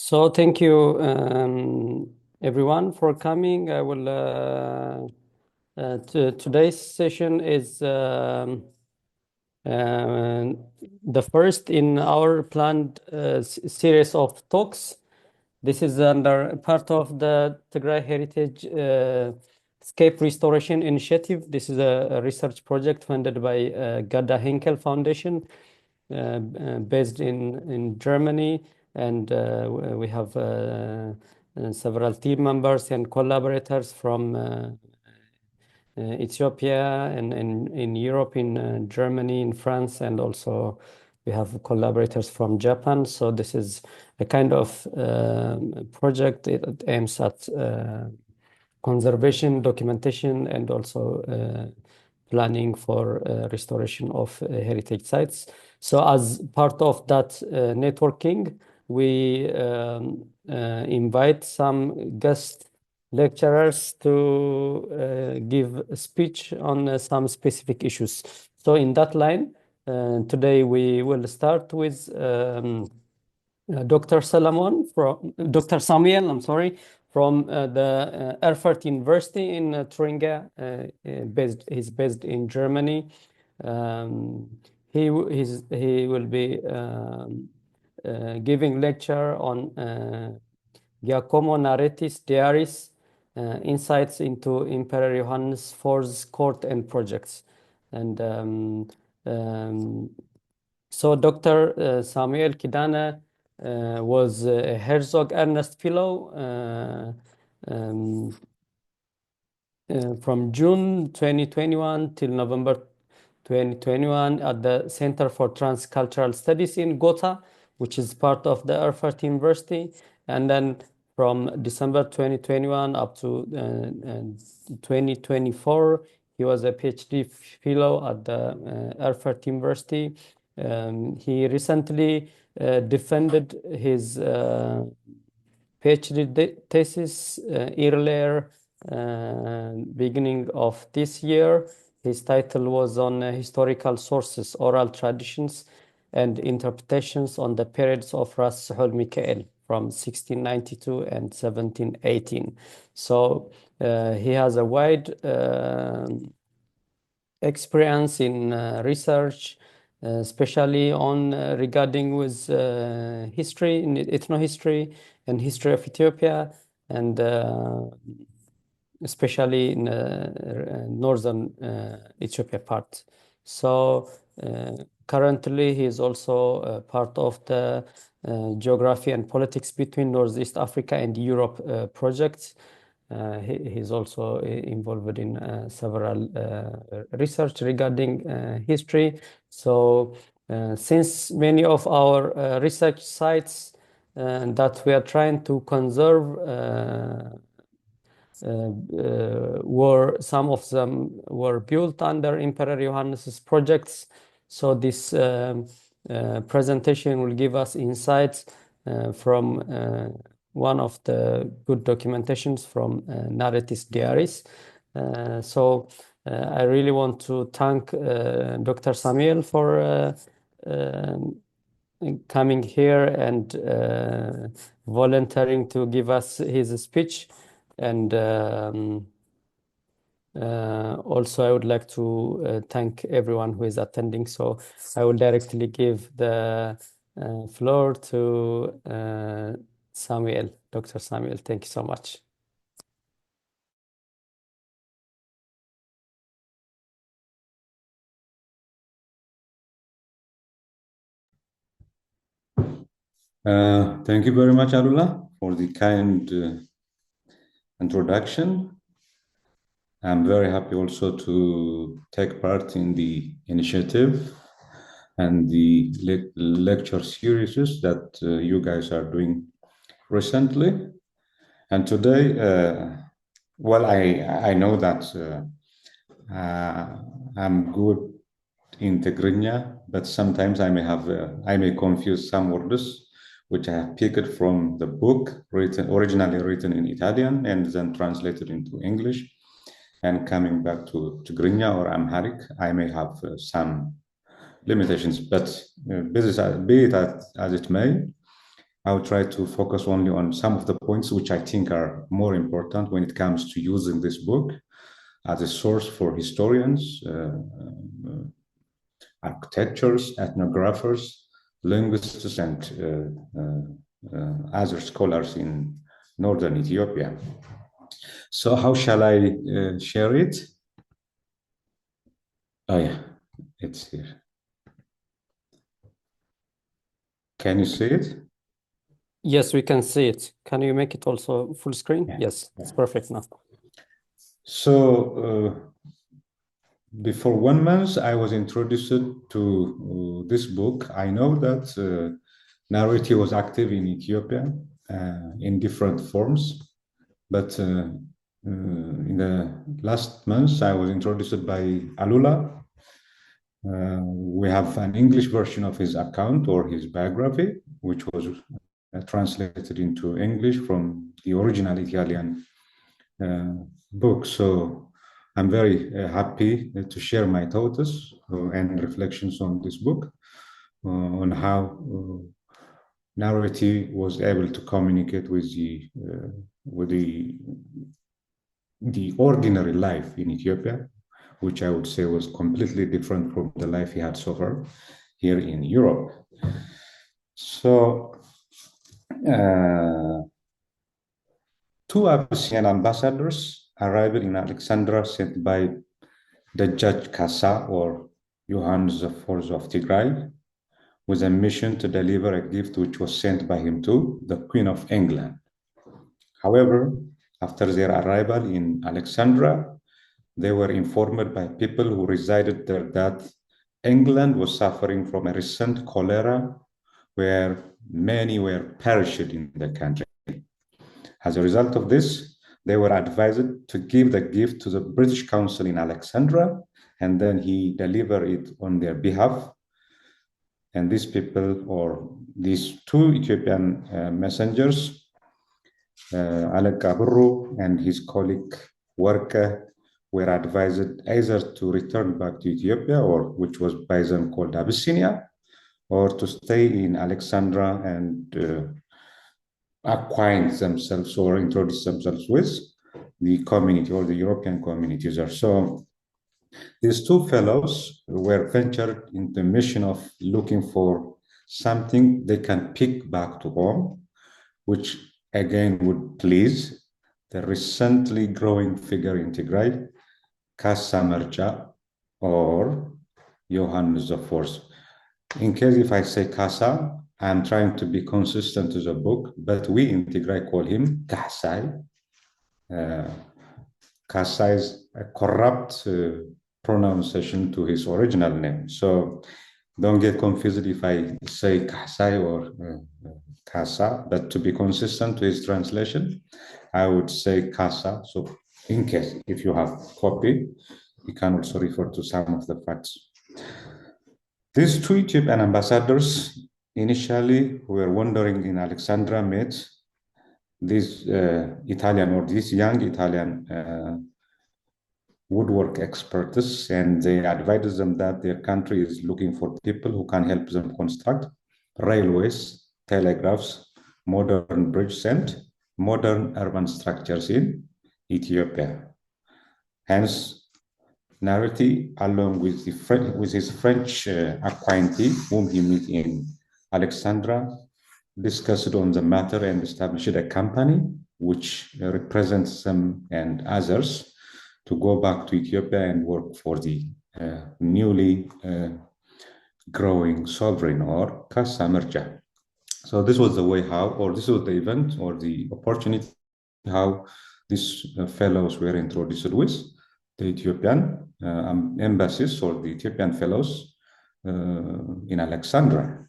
So thank you, everyone, for coming. I will. Today's session is the first in our planned series of talks. This is under part of the Tigray Heritage Scape Restoration Initiative. This is a research project funded by Gada Henkel Foundation, based in Germany. And we have several team members and collaborators from Ethiopia and in Europe, in Germany, in France, and also we have collaborators from Japan. So this is a kind of project that aims at conservation, documentation, and also planning for restoration of heritage sites. So as part of that networking, we invite some guest lecturers to give a speech on some specific issues. So in that line, today we will start with Dr. Samuel, from the Erfurt University in Thuringia. He's based in Germany. He will be giving lecture on Giacomo Naretti's Diaries, insights into Emperor Yohannes IV's court and projects. And so Dr. Samuel Kidane was a Herzog Ernest Fellow from June 2021 till November 2021 at the Center for Transcultural Studies in Gotha, which is part of the Erfurt University. And then from December 2021 up to 2024, he was a PhD fellow at the Erfurt University. He recently defended his PhD thesis earlier, beginning of this year. His title was on historical sources, oral traditions, and interpretations on the periods of Ras Suhul Mikael from 1692 and 1718. So he has a wide experience in research, especially on regarding with history, ethnohistory, and history of Ethiopia, and especially in northern Ethiopia part. So currently, he is also part of the Geography and Politics between Northeast Africa and Europe projects. He's also involved in several research regarding history. So since many of our research sites that we are trying to conserve some of them were built under Emperor Yohannes's projects. So this presentation will give us insights from one of the good documentations from Narreti's Diaries. So I really want to thank Dr. Samuel for coming here and volunteering to give us his speech. And also, I would like to thank everyone who is attending. So I will directly give the floor to Samuel, Dr. Samuel. Thank you so much. Thank you very much, Alula, for the kind introduction. I'm very happy also to take part in the initiative and the lecture series that you guys are doing recently. And today, well, I know that I'm good in Tigrinya, but sometimes I may confuse some words which I have picked from the book originally written in Italian and then translated into English. And coming back to Tigrinya or Amharic, I may have some limitations, but be it as it may, I will try to focus only on some of the points which I think are more important when it comes to using this book as a source for historians, architects, ethnographers, linguists, and other scholars in northern Ethiopia. So how shall I share it? Oh yeah, it's here. Can you see it? Yes, we can see it. Can you make it also full screen? Yeah. Yes, it's perfect now. So before 1 month, I was introduced to this book. I know that Narreti was active in Ethiopia in different forms, but in the last month, I was introduced by Alula. We have an English version of his account or his biography, which was translated into English from the original Italian book. So I'm very happy to share my thoughts and reflections on this book, on how Narreti was able to communicate with the ordinary life in Ethiopia, which I would say was completely different from the life he had so far here in Europe. So, two Abyssinian ambassadors arrived in Alexandria sent by Dejjač Kahsay or Yohannes IV of Tigray with a mission to deliver a gift which was sent by him to the Queen of England. However, after their arrival in Alexandria, they were informed by people who resided there that England was suffering from a recent cholera where many were perished in the country. As a result of this, they were advised to give the gift to the British Council in Alexandria, and then he delivered it on their behalf. And these people, or these two Ethiopian messengers, Alberto and his colleague Worke, were advised either to return back to Ethiopia, or which was by them called Abyssinia, or to stay in Alexandria and acquaint themselves or introduce themselves with the community or the European communities there. So these two fellows were ventured in the mission of looking for something they can pick back to home, which again would please the recently growing figure in Tigray, Kahsay Merja or Yohannes IV. In case if I say Kahsay, I'm trying to be consistent to the book, but we in Tigray call him Kahsay. Kahsay is a corrupt pronunciation to his original name. So don't get confused if I say Kahsay or Kahsay, but to be consistent to his translation, I would say Kahsay. So in case if you have copy, you can also refer to some of the facts. These two Ethiopian ambassadors initially were wandering in Alexandria, met these Italian or these young Italian woodwork experts, and they advised them that their country is looking for people who can help them construct railways, telegraphs, modern bridges, and modern urban structures in Ethiopia. Hence, Narreti, along with his French acquaintee, whom he met in Alexandria, discussed on the matter and established a company which represents them and others to go back to Ethiopia and work for the newly growing sovereign or Kahsay Merja. So this was the way how, or this was the event or the opportunity how these fellows were introduced with the Ethiopian embassies or the Ethiopian fellows in Alexandria.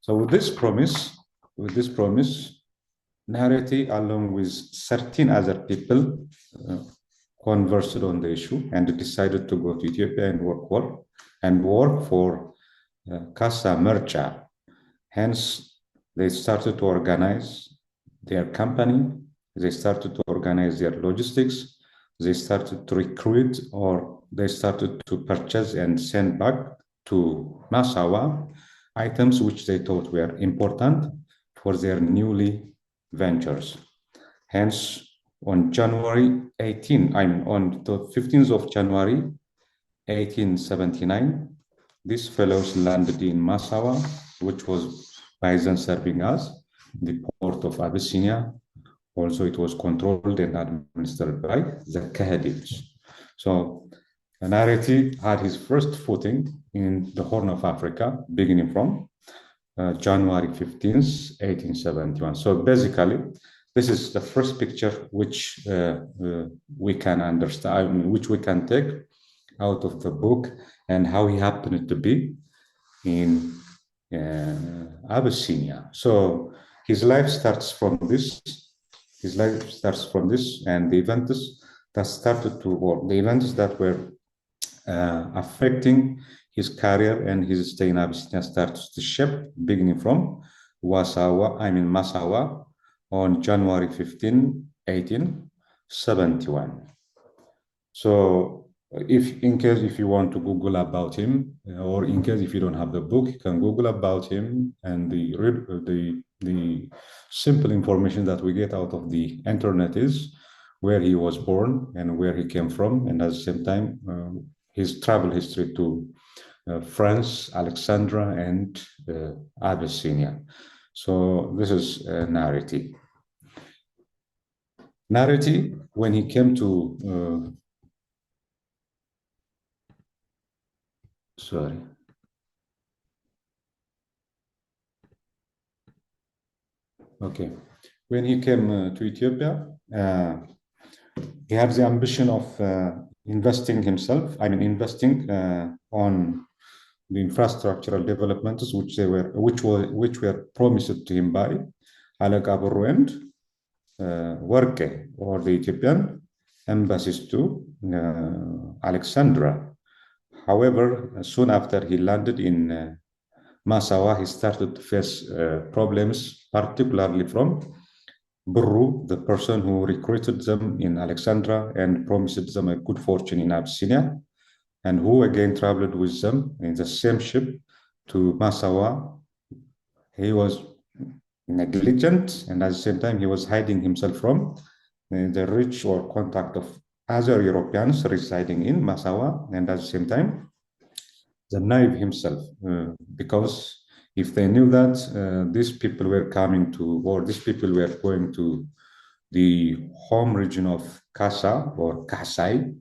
So with this promise, Narreti, along with 13 other people, conversed on the issue and decided to go to Ethiopia and work for Kahsay Merja. Hence, they started to organize their company. They started to organize their logistics. They started to recruit, or they started to purchase and send back to Massawa items which they thought were important for their newly ventures. Hence, on January 18, on the 15th of January 1879, these fellows landed in Massawa, which was by then serving as the port of Abyssinia. Also, it was controlled and administered by the Khedives. So, Narreti had his first footing in the Horn of Africa, beginning from January 15th, 1871. So basically, this is the first picture which we can understand, which we can take out of the book, and how he happened to be in Abyssinia. So his life starts from this. His life starts from this, and the events that started to, or the events that were affecting his career and his stay in Abyssinia starts to shape, beginning from Massawa, on January 15, 1871. So if you want to Google about him, or in case if you don't have the book, you can Google about him, and the simple information that we get out of the internet is where he was born and where he came from, and at the same time his travel history to France, Alexandria, and Abyssinia. So this is Narreti. Narreti, when he came to when he came to Ethiopia, he had the ambition of investing on the infrastructural developments which were promised to him by Alagaburu and Worke, or the Ethiopian embassies to Alexandria. However, soon after he landed in Massawa, he started to face problems, particularly from Burru, the person who recruited them in Alexandria and promised them a good fortune in Abyssinia, and who again traveled with them in the same ship to Massawa. He was negligent, and at the same time he was hiding himself from the reach or contact of other Europeans residing in Massawa, and at the same time the naive himself, because if they knew that these people were coming to, or these people were going to the home region of Kasa or Kahsay,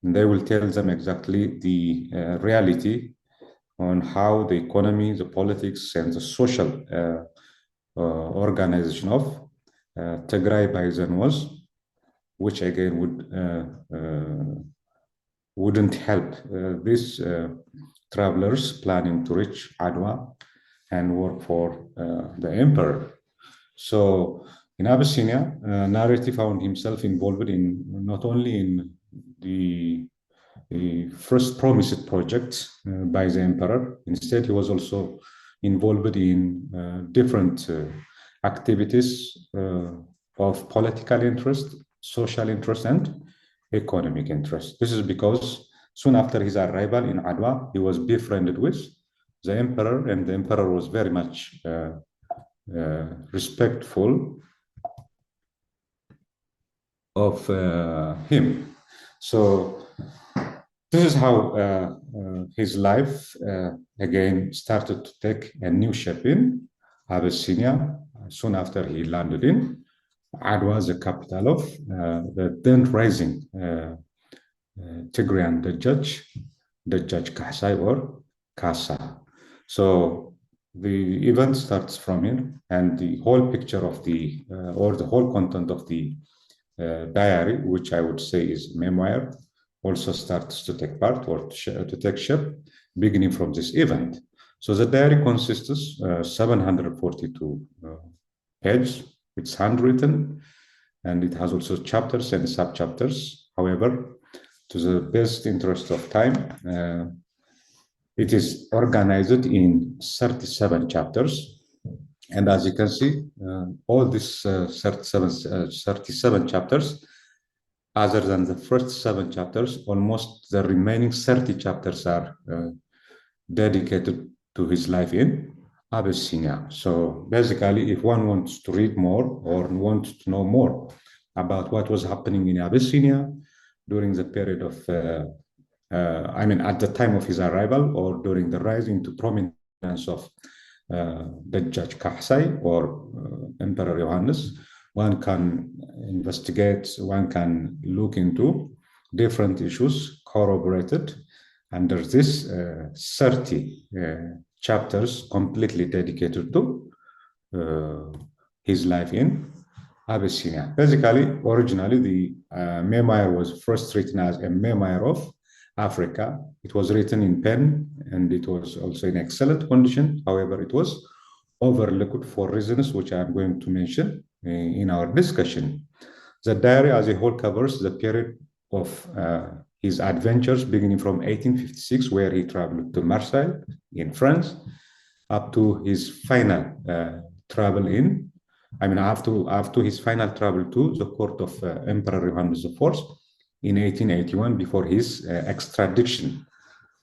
they will tell them exactly the reality on how the economy, the politics, and the social organization of Tigray by then was, which again wouldn't help these travelers planning to reach Adwa and work for the emperor. So in Abyssinia, Narreti found himself involved in not only in the first promised project by the emperor. Instead, he was also involved in different activities of political interest, social interest, and economic interest. This is because soon after his arrival in Adwa, he was befriended with the emperor, and the emperor was very much respectful of him. So this is how his life again started to take a new shape in Abyssinia soon after he landed in Adwa, the capital of the then rising Tigrayan Dejjač Kahsay or Kasa. So the event starts from here, and the whole picture of the or the whole content of the diary, which I would say is memoir, also starts to take part or to take shape, beginning from this event. So the diary consists of 742 pages. It's handwritten, and it has also chapters and sub-chapters. However, to the best interest of time, it is organized in 37 chapters. And as you can see, all these 37 chapters, other than the first 7 chapters, almost the remaining 30 chapters are dedicated to his life in Abyssinia. So basically, if one wants to read more or wants to know more about what was happening in Abyssinia during the period of, at the time of his arrival or during the rise into prominence of Dejjač Kahsay or Emperor Yohannes, one can investigate, one can look into different issues corroborated under this 30 chapters completely dedicated to his life in Abyssinia. Basically, originally, the memoir was first written as a memoir of Africa. It was written in pen and it was also in excellent condition. However, it was overlooked for reasons which I'm going to mention in our discussion. The diary as a whole covers the period of his adventures beginning from 1856, where he traveled to Marseille in France, up to his final travel after his final travel to the court of Emperor Yohannes IV in 1881 before his extradition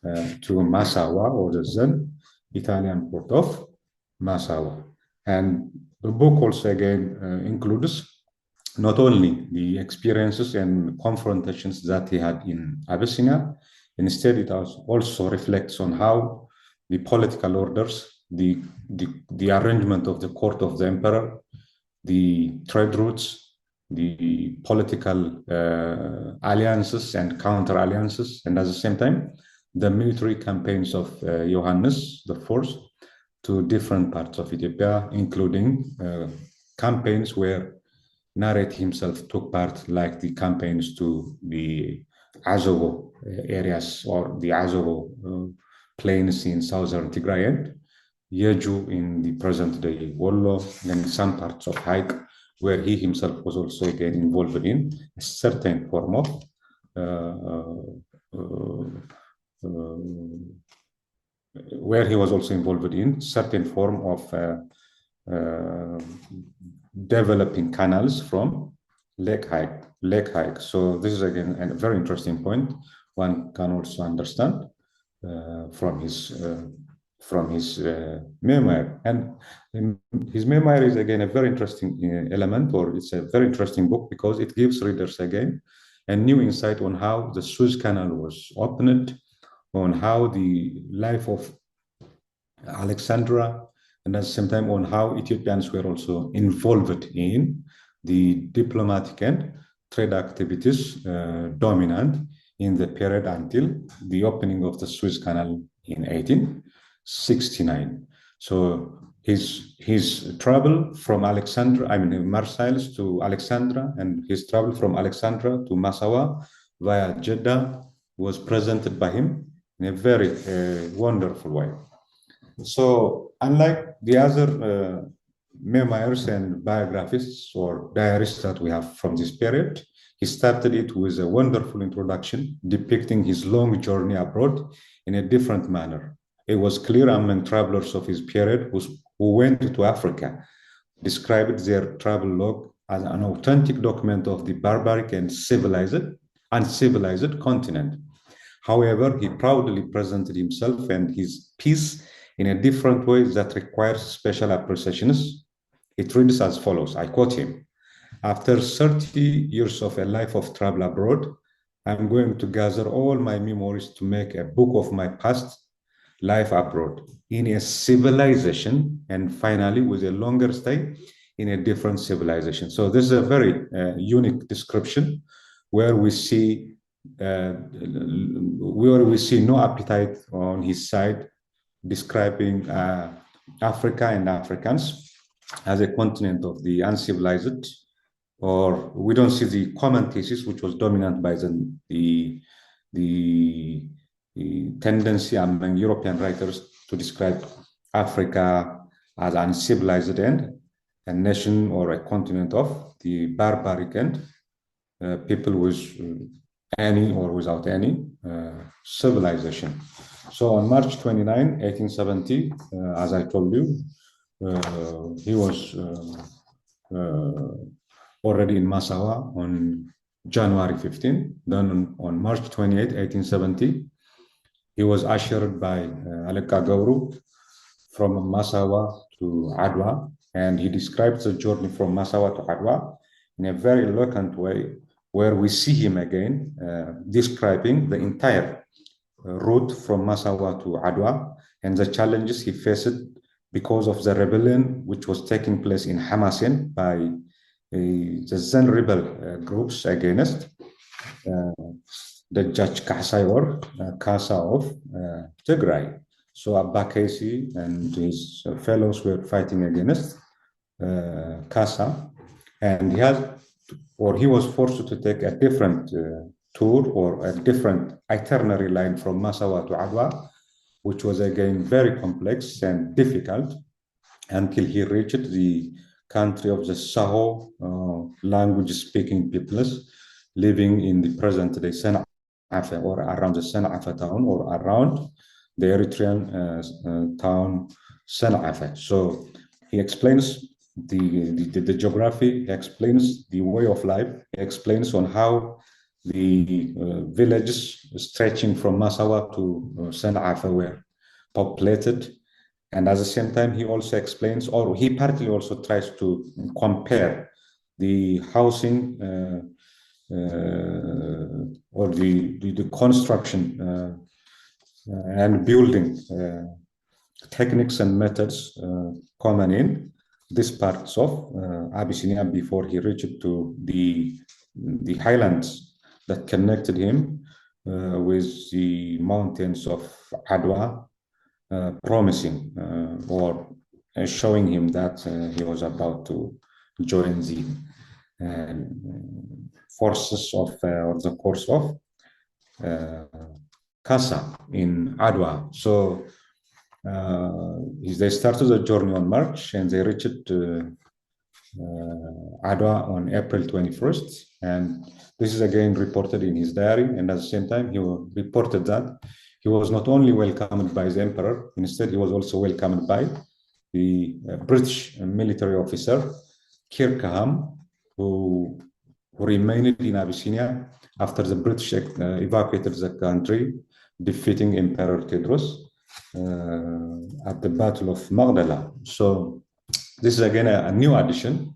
to Massawa, or the then Italian port of Massawa. And the book also again includes not only the experiences and confrontations that he had in Abyssinia, instead it also reflects on how the political orders, the arrangement of the court of the emperor, the trade routes, the political alliances and counter alliances, and at the same time, the military campaigns of Yohannes IV to different parts of Ethiopia, including campaigns where Narreti himself took part, like the campaigns to the Azovo areas or the Azovo plains in southern Tigray and Yeju in the present-day Wollo, and some parts of Haik, where he himself was also again involved in a certain form of where he was also involved in certain form of developing canals from Lake Haik. So this is again a very interesting point. One can also understand from his memoir, and his memoir is again a very interesting element, or it's a very interesting book because it gives readers again a new insight on how the Suez Canal was opened, on how the life of Alexandra, and at the same time on how Ethiopians were also involved in the diplomatic and trade activities dominant in the period until the opening of the Suez Canal in 1869. So his travel from Marseille to Alexandra, and his travel from Alexandra to Massawa via Jeddah was presented by him in a very wonderful way. So unlike the other memoirs and biographies or diaries that we have from this period, he started it with a wonderful introduction depicting his long journey abroad in a different manner. It was clear among travelers of his period who went to Africa, described their travel log as an authentic document of the barbaric and uncivilized continent. However, he proudly presented himself and his piece in a different way that requires special appreciations. It reads as follows, I quote him: "After 30 years of a life of travel abroad, I'm going to gather all my memories to make a book of my past life abroad in a civilization, and finally with a longer stay in a different civilization." So this is a very unique description where we see no appetite on his side describing Africa and Africans as a continent of the uncivilized, or we don't see the common thesis which was dominant by the tendency among European writers to describe Africa as uncivilized and a nation or a continent of the barbaric and people with any or without any civilization. So on March 29, 1870, as I told you, he was already in Massawa on January 15. Then on March 28, 1870, he was ushered by Aleka Gauru from Massawa to Adwa, and he describes the journey from Massawa to Adwa in a very eloquent way, where we see him again describing the entire route from Massawa to Adwa and the challenges he faced because of the rebellion which was taking place in Hamasin by the then rebel groups against the Dejjač Kahsay or Kasa of Tigray. So Sbacchi and his fellows were fighting against Kasa, and he was forced to take a different tour or a different itinerary line from Massawa to Adwa, which was again very complex and difficult until he reached the country of the Saho language-speaking peoples living in the present-day San'afa or around the San'afa town or around the Eritrean town San'afa. So he explains the geography, he explains the way of life, he explains on how the villages stretching from Massawa to San'afa were populated. And at the same time, he also explains, or he partly also tries to compare the housing or the construction and building techniques and methods common in these parts of Abyssinia before he reached to the highlands that connected him with the mountains of Adwa, promising or showing him that he was about to join the forces of or the course of Kasa in Adwa. So they started the journey on March and they reached Adwa on April 21st. And this is again reported in his diary. And at the same time, he reported that he was not only welcomed by the emperor, instead he was also welcomed by the British military officer, Kirkham, who remained in Abyssinia after the British evacuated the country, defeating Emperor Tewodros at the Battle of Magdala. So this is again a new addition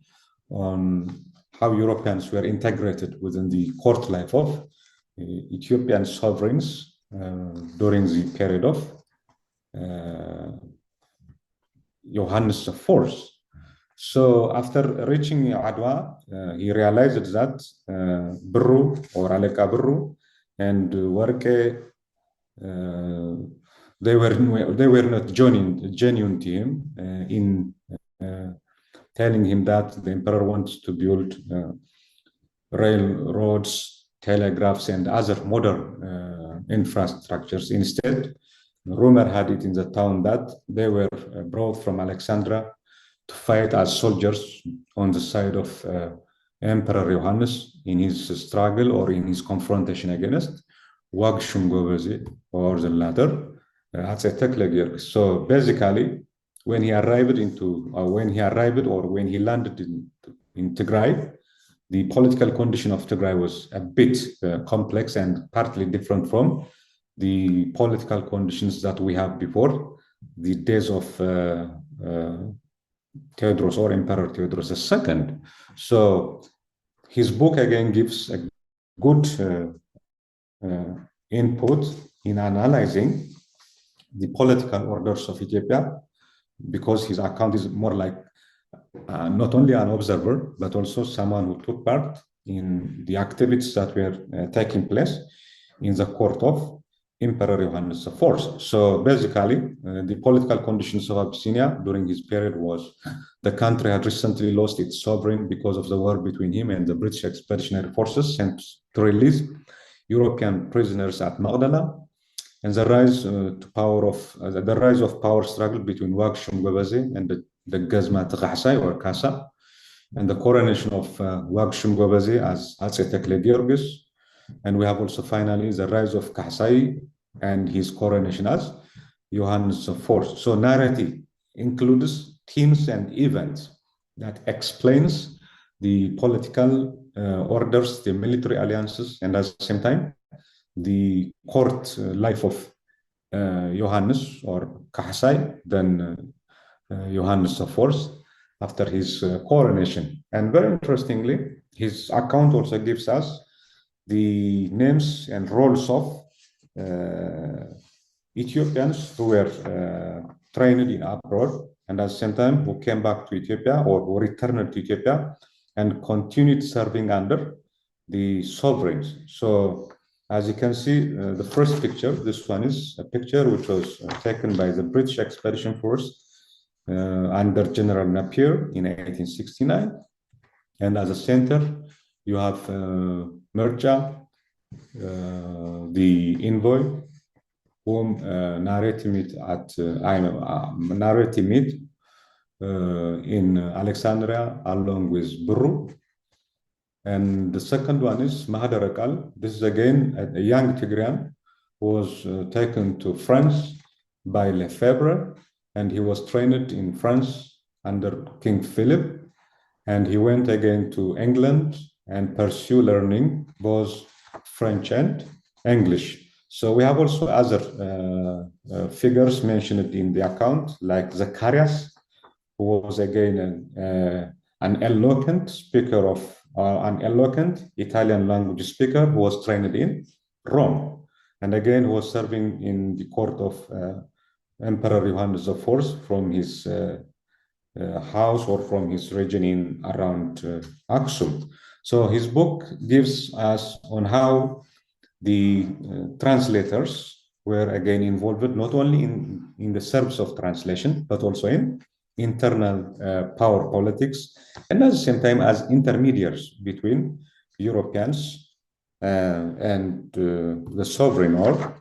on how Europeans were integrated within the court life of Ethiopian sovereigns during the period of Yohannes IV. So after reaching Adwa, he realized that Birru or Aleka Birru and Warke, they were not genuine to him in telling him that the emperor wants to build railroads, telegraphs, and other modern infrastructures. Instead, rumor had it in the town that they were brought from Alexandria to fight as soldiers on the side of Emperor Yohannes in his struggle or in his confrontation against Wagshum Gobezi or the latter. So basically, when he arrived or when he landed in Tigray, the political condition of Tigray was a bit complex and partly different from the political conditions that we have before the days of Tewodros or Emperor Tewodros II. So his book again gives a good input in analyzing the political orders of Ethiopia, because his account is more like not only an observer, but also someone who took part in the activities that were taking place in the court of Emperor Yohannes IV. So basically, the political conditions of Abyssinia during his period was the country had recently lost its sovereign because of the war between him and the British expeditionary forces sent to release European prisoners at Magdala, and the rise of power struggle between Wagshum Gobezi and the Gazmat Kahsay or Kasa, and the coronation of Wagshum Gobezi as Atse Tekle Giorgis. And we have also finally the rise of Kahsay and his coronation as Yohannes IV. So Narreti includes themes and events that explains the political orders, the military alliances, and at the same time, the court life of Yohannes or Kahsay than Yohannes IV after his coronation. And very interestingly, his account also gives us the names and roles of Ethiopians who were trained in abroad and at the same time who came back to Ethiopia or who returned to Ethiopia and continued serving under the sovereigns. So as you can see, the first picture, this one is a picture which was taken by the British Expedition Force under General Napier in 1869. And as a center, you have Mircea, the envoy, whom Narreti met in Alexandria along with Bru. And the second one is Mahadar Akal. This is again a young Tigrayan who was taken to France by Lefebvre, and he was trained in France under King Philip. And he went again to England and pursued learning both French and English. So we have also other figures mentioned in the account, like Zacharias, who was again an eloquent speaker of an eloquent Italian language speaker who was trained in Rome, and again was serving in the court of Emperor Yohannes IV from his house or from his region in around Aksum. So his book gives us on how the translators were again involved not only in the service of translation, but also in internal power politics, and at the same time as intermediaries between Europeans and the sovereign or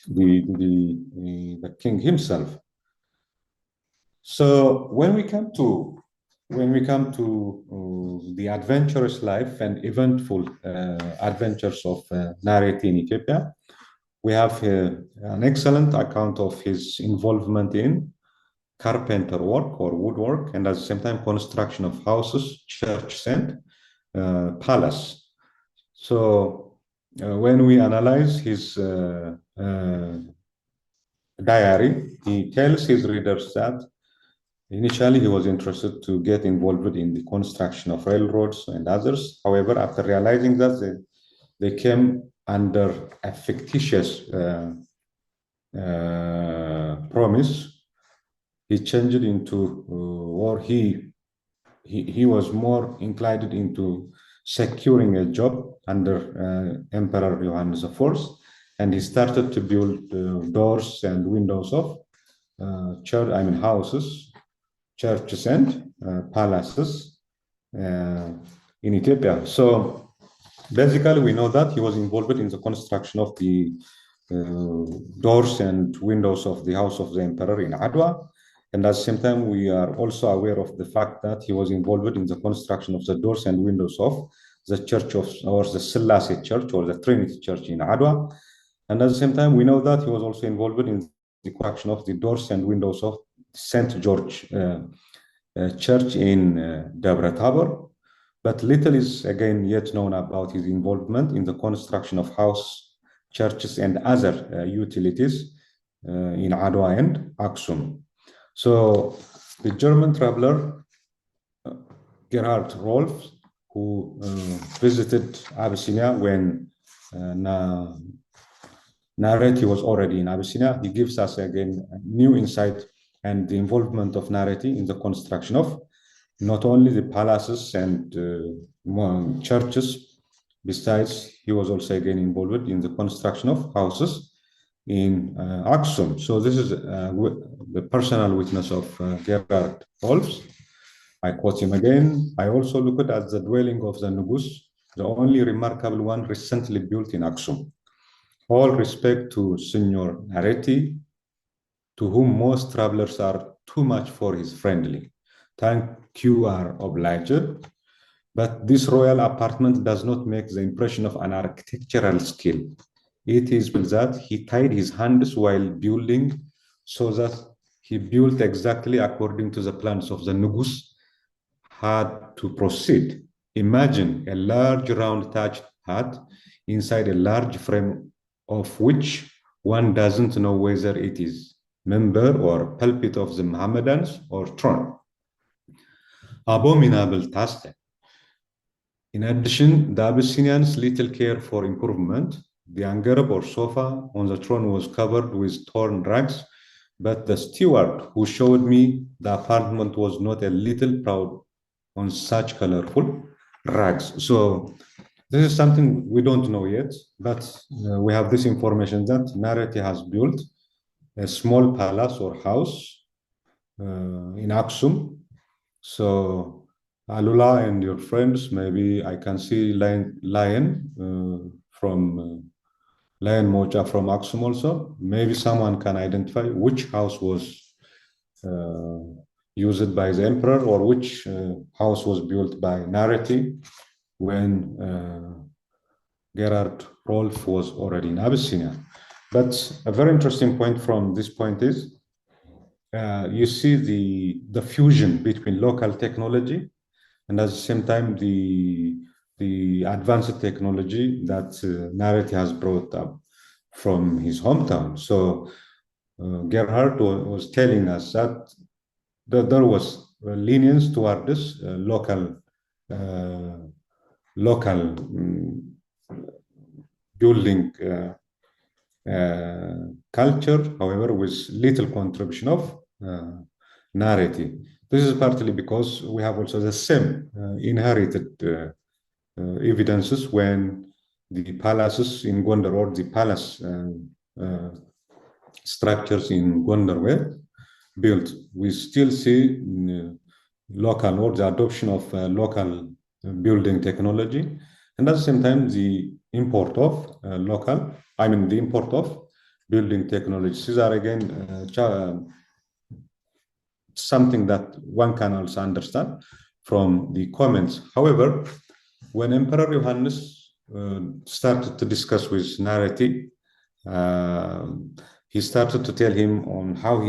the king himself. So when we come to the adventurous life and eventful adventures of Narreti in Ethiopia, we have an excellent account of his involvement in carpenter work or woodwork, and at the same time construction of houses, churches, and palace. So when we analyze his diary, he tells his readers that initially he was interested to get involved in the construction of railroads and others. However, after realizing that they came under a fictitious promise, he changed it into, or he was more inclined into securing a job under Emperor Yohannes IV, and he started to build doors and windows of houses, churches, and palaces in Ethiopia. So basically, we know that he was involved in the construction of the doors and windows of the house of the emperor in Adwa. And at the same time, we are also aware of the fact that he was involved in the construction of the doors and windows of the church of, or the Selassie Church or the Trinity Church in Adwa. And at the same time, we know that he was also involved in the construction of the doors and windows of St. George Church in Debre Tabor. But little is again yet known about his involvement in the construction of house, churches, and other utilities in Adwa and Aksum. So the German traveler Gerhard Rolf, who visited Abyssinia when Narreti was already in Abyssinia, he gives us again a new insight and the involvement of Narreti in the construction of not only the palaces and churches. Besides, he was also again involved in the construction of houses in Aksum. So this is the personal witness of Gerhard Rolfs. I quote him again. I also looked at the dwelling of the Negus, the only remarkable one recently built in Aksum. All respect to Signor Narretti, to whom most travelers are too much for his friendly. Thank you are obliged. But this royal apartment does not make the impression of an architectural skill. It is that he tied his hands while building, so that he built exactly according to the plans of the Negus had to proceed. Imagine a large round thatched hut inside a large frame of which one doesn't know whether it is member or pulpit of the Mohammedans or throne. Abominable task. In addition, the Abyssinians little care for improvement. The angarab or sofa on the throne was covered with torn rags, but the steward who showed me the apartment was not a little proud on such colorful rags. So this is something we don't know yet, but we have this information that Narreti has built a small palace or house in Aksum. So Alula and your friends, maybe I can see Lion from Lion Moja from Aksum also. Maybe someone can identify which house was used by the emperor or which house was built by Narreti when Gerhard Rolf was already in Abyssinia. But a very interesting point from this point is you see the fusion between local technology and at the same time the advanced technology that Narreti has brought up from his hometown. So Gerhard was telling us that there was lenience toward this local building culture, however, with little contribution of Narreti. This is partly because we have also the same inherited evidences when the palaces in Gondar or the palace structures in Gondar were built. We still see local or the adoption of local building technology, and at the same time the import of the import of building technology. These are again something that one can also understand from the comments. However, when Emperor Yohannes started to discuss with Narreti, he started to tell him on how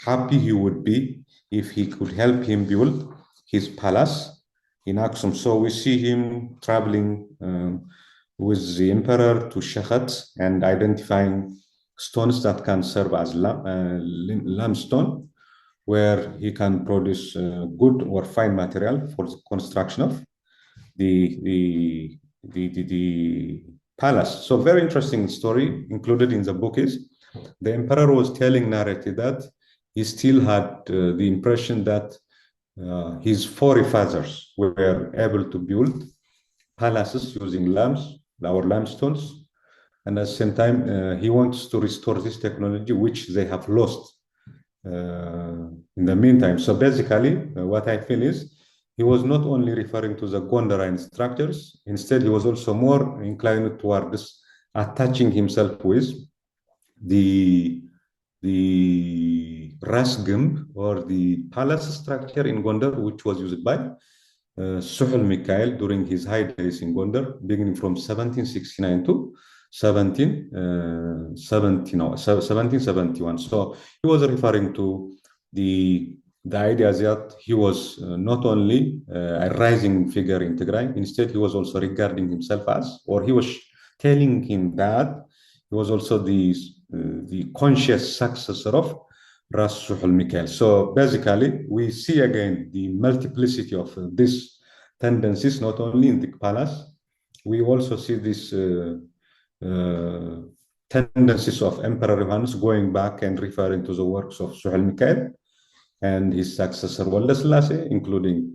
happy he would be if he could help him build his palace in Aksum. So we see him traveling with the emperor to Shekhat and identifying stones that can serve as limestone, where he can produce good or fine material for the construction of the palace. So very interesting story included in the book is the emperor was telling Narreti that he still had the impression that his forefathers were able to build palaces using limestones, and at the same time he wants to restore this technology which they have lost in the meantime. So basically what I feel is he was not only referring to the Gondarine structures, instead he was also more inclined toward this attaching himself with the Rasgumb or the palace structure in Gondar, which was used by Suhul Mikhail during his high days in Gondar, beginning from 1769 to 1771. So he was referring to the ideas that he was not only a rising figure in Tigray, instead he was also regarding himself as, or he was telling him that he was also the conscious successor of Ras Suhul Mikhail. So basically, we see again the multiplicity of these tendencies, not only in the palace, we also see these tendencies of Emperor Yohannes going back and referring to the works of Suhul Mikhail and his successor Walda Selassie, including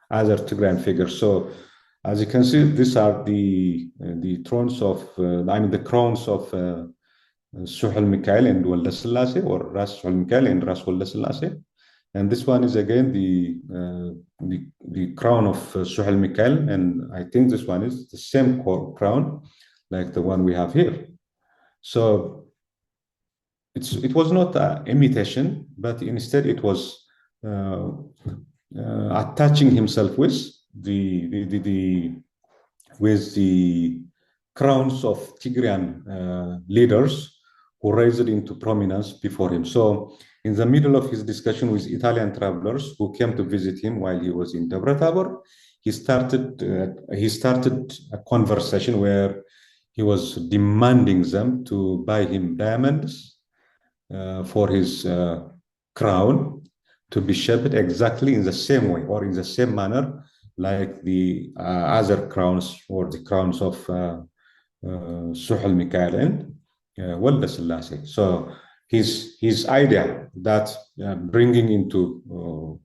other Tigrayan figures. So as you can see, these are the thrones of, the crowns of Suhul Mikhail and Walda Selassie, or Ras Suhul Mikhail and Ras Walda Selassie. And this one is again the crown of Suhul Mikhail, and I think this one is the same crown like the one we have here. So it was not an imitation, but instead it was attaching himself with the crowns of Tigrian leaders who raised into prominence before him. So in the middle of his discussion with Italian travelers who came to visit him while he was in Debre Tabor, he started a conversation where he was demanding them to buy him diamonds for his crown to be shaped exactly in the same way or in the same manner like the other crowns or the crowns of Suhul Mikaelin, Walda Selassie. So his idea that bringing into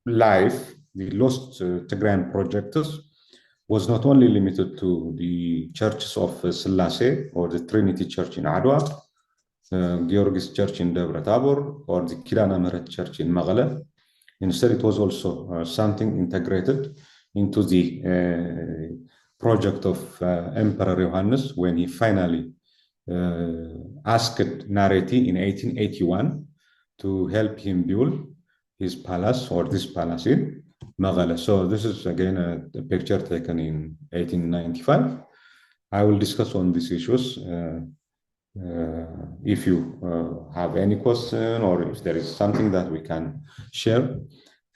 life the lost Tigrayan projects was not only limited to the churches of Selassie or the Trinity Church in Adwa, Georgis Church in Debre Tabor, or the Kidane Church in Magale. Instead, it was also something integrated into the project of Emperor Yohannes when he finally asked Narreti in 1881 to help him build his palace or this palace in Magale. So this is again a picture taken in 1895. I will discuss on these issues if you have any question or if there is something that we can share.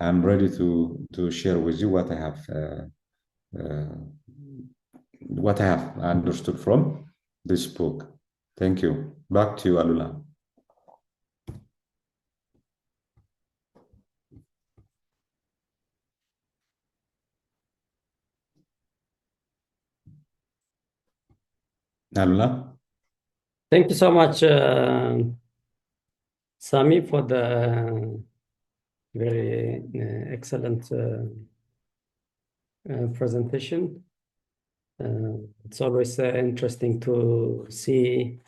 I'm ready to share with you what I have understood from this book. Thank you. Back to you, Alula. Alula. Thank you so much, Sami, for the very excellent presentation. It's always interesting to see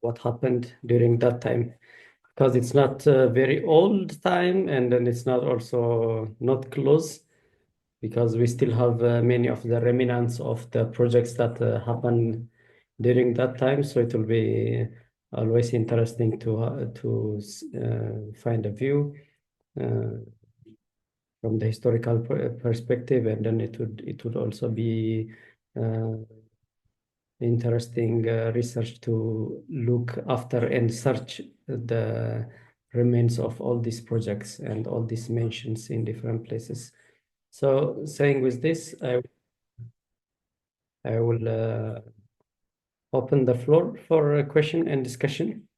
what happened during that time, because it's not a very old time, and then it's not also not close, because we still have many of the remnants of the projects that happened during that time. So it will be always interesting to find a view from the historical perspective, and then it would also be interesting research to look after and search the remains of all these projects and all these mentions in different places. So saying with this, I will open the floor for a question and discussion.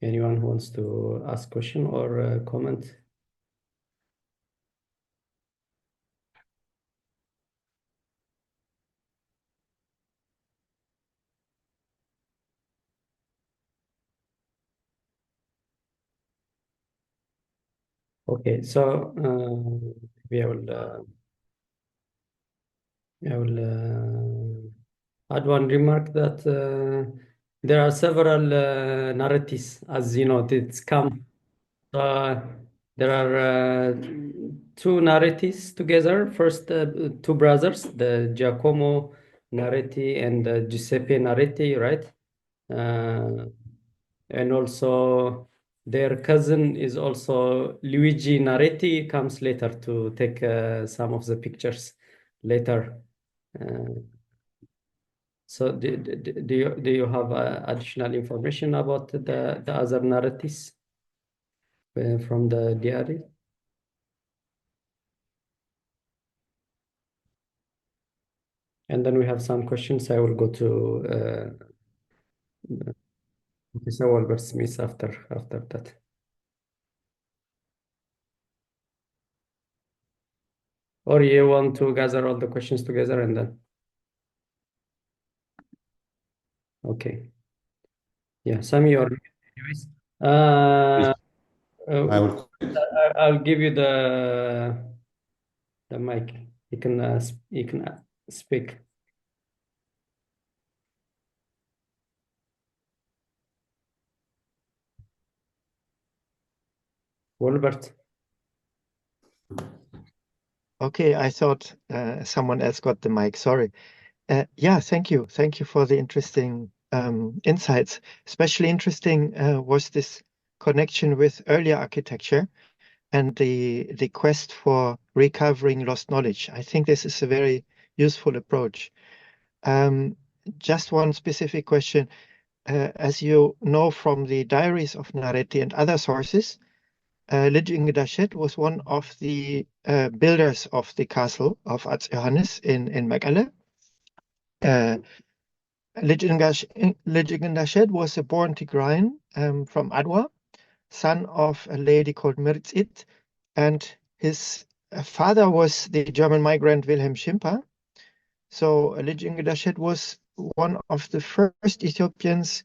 Anyone who wants to ask question or comment? Okay, so I will add one remark that there are several Narretis, as you know, it's come. There are two Narretis together. First, two brothers, the Giacomo Naretti and Giuseppe Narretti, right? And also their cousin is also Luigi Narretti, comes later to take some of the pictures later. So do you have additional information about the other Narretis from the Diari? And then we have some questions. I will go to Professor Albert Smith after that. Or you want to gather all the questions together and then? Okay. Yeah, Sami, or anyways. I'll give you the mic. You can speak. Albert. Okay, I thought someone else got the mic. Sorry. Yeah, thank you. Thank you for the interesting insights. Especially interesting was this connection with earlier architecture and the quest for recovering lost knowledge. I think this is a very useful approach. Just one specific question. As you know from the diaries of Narreti and other sources, Dejjač was one of the builders of the castle of Johannes in Mekelle. Dejjač was a born Tigrayan from Adwa, son of a lady called Mirzit, and his father was the German migrant Wilhelm Schimper. So Dejjač was one of the first Ethiopians.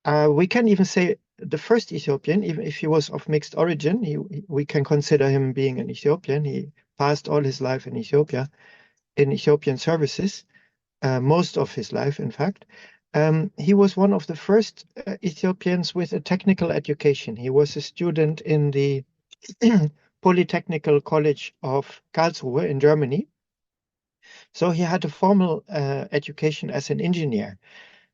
We can even say the first Ethiopian, even if he was of mixed origin. We can consider him being an Ethiopian. He passed all his life in Ethiopia, in Ethiopian services, most of his life, in fact. He was one of the first Ethiopians with a technical education. He was a student in the Polytechnical College of Karlsruhe in Germany. So he had a formal education as an engineer.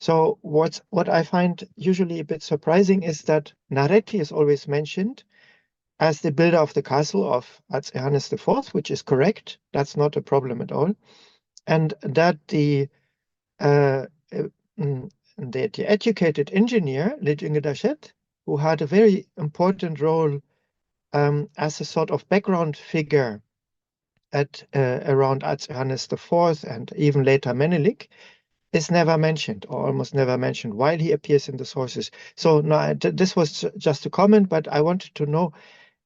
So what I find usually a bit surprising is that Narreti is always mentioned as the builder of the castle of Johannes IV, which is correct. That's not a problem at all. And that the educated engineer, Dejjač, who had a very important role as a sort of background figure at around Johannes IV and even later Menelik, is never mentioned, or almost never mentioned, while he appears in the sources. So no, this was just a comment, but I wanted to know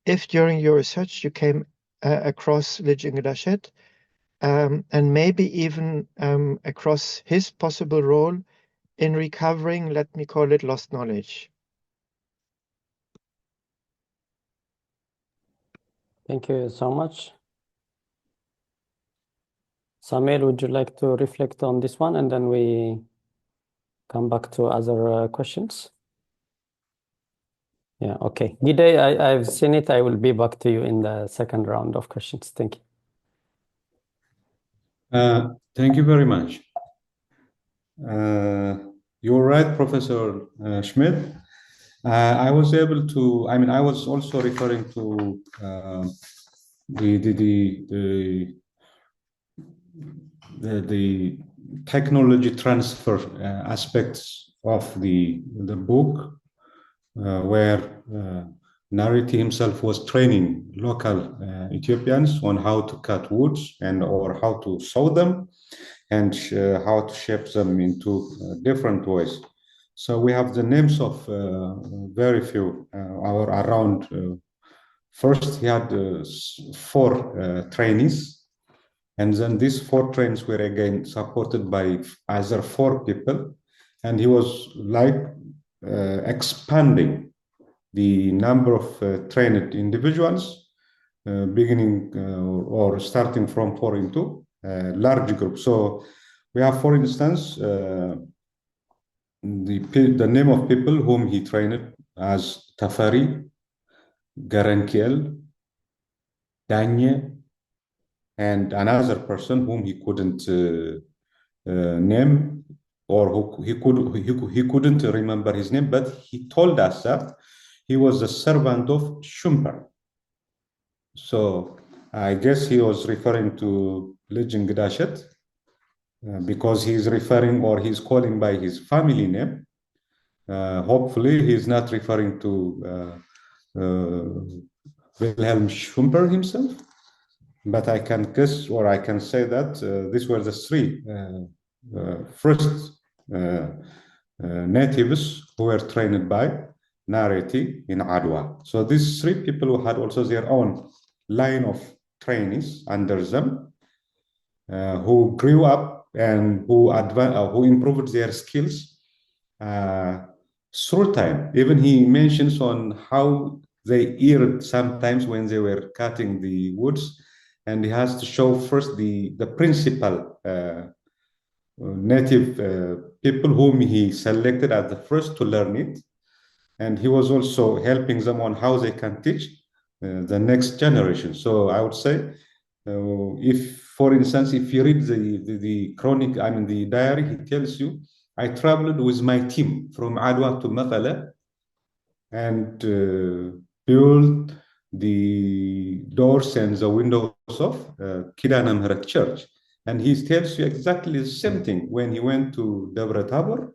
if during your research you came across Dejjač, and maybe even across his possible role in recovering, let me call it, lost knowledge. Thank you so much. Samuel, would you like to reflect on this one, and then we come back to other questions? Yeah, okay. Gide, I've seen it. I will be back to you in the second round of questions. Thank you. Thank you very much. You're right, Professor Schmidt. I was able to, I mean, I was also referring to the technology transfer aspects of the book, where Narreti himself was training local Ethiopians on how to cut woods or how to sew them, and how to shape them into different ways. So we have the names of very few, or around. First, he had 4 trainees, and then these 4 trainees were again supported by other 4 people, and he was like expanding the number of trained individuals, beginning or starting from 4 into large group. So we have, for instance, the name of people whom he trained as Tafari, Garankiel, Danye, and another person whom he couldn't name, or he couldn't remember his name, but he told us that he was a servant of Schimper. So I guess he was referring to Dejjač, because he's referring, or he's calling by his family name. Hopefully he's not referring to Wilhelm Schimper himself, but I can guess, or I can say that these were the 3 first natives who were trained by Narreti in Adwa. So these 3 people who had also their own line of trainees under them, who grew up and who improved their skills through time. Even he mentions on how they erred sometimes when they were cutting the woods, and he has to show first the principal native people whom he selected at the first to learn it, and he was also helping them on how they can teach the next generation. So I would say, if, for instance, if you read the chronicle, I mean the diary, he tells you, I traveled with my team from Adwa to Mekelle and built the doors and the windows of Kidane Church. And he tells you exactly the same thing when he went to Debre Tabor,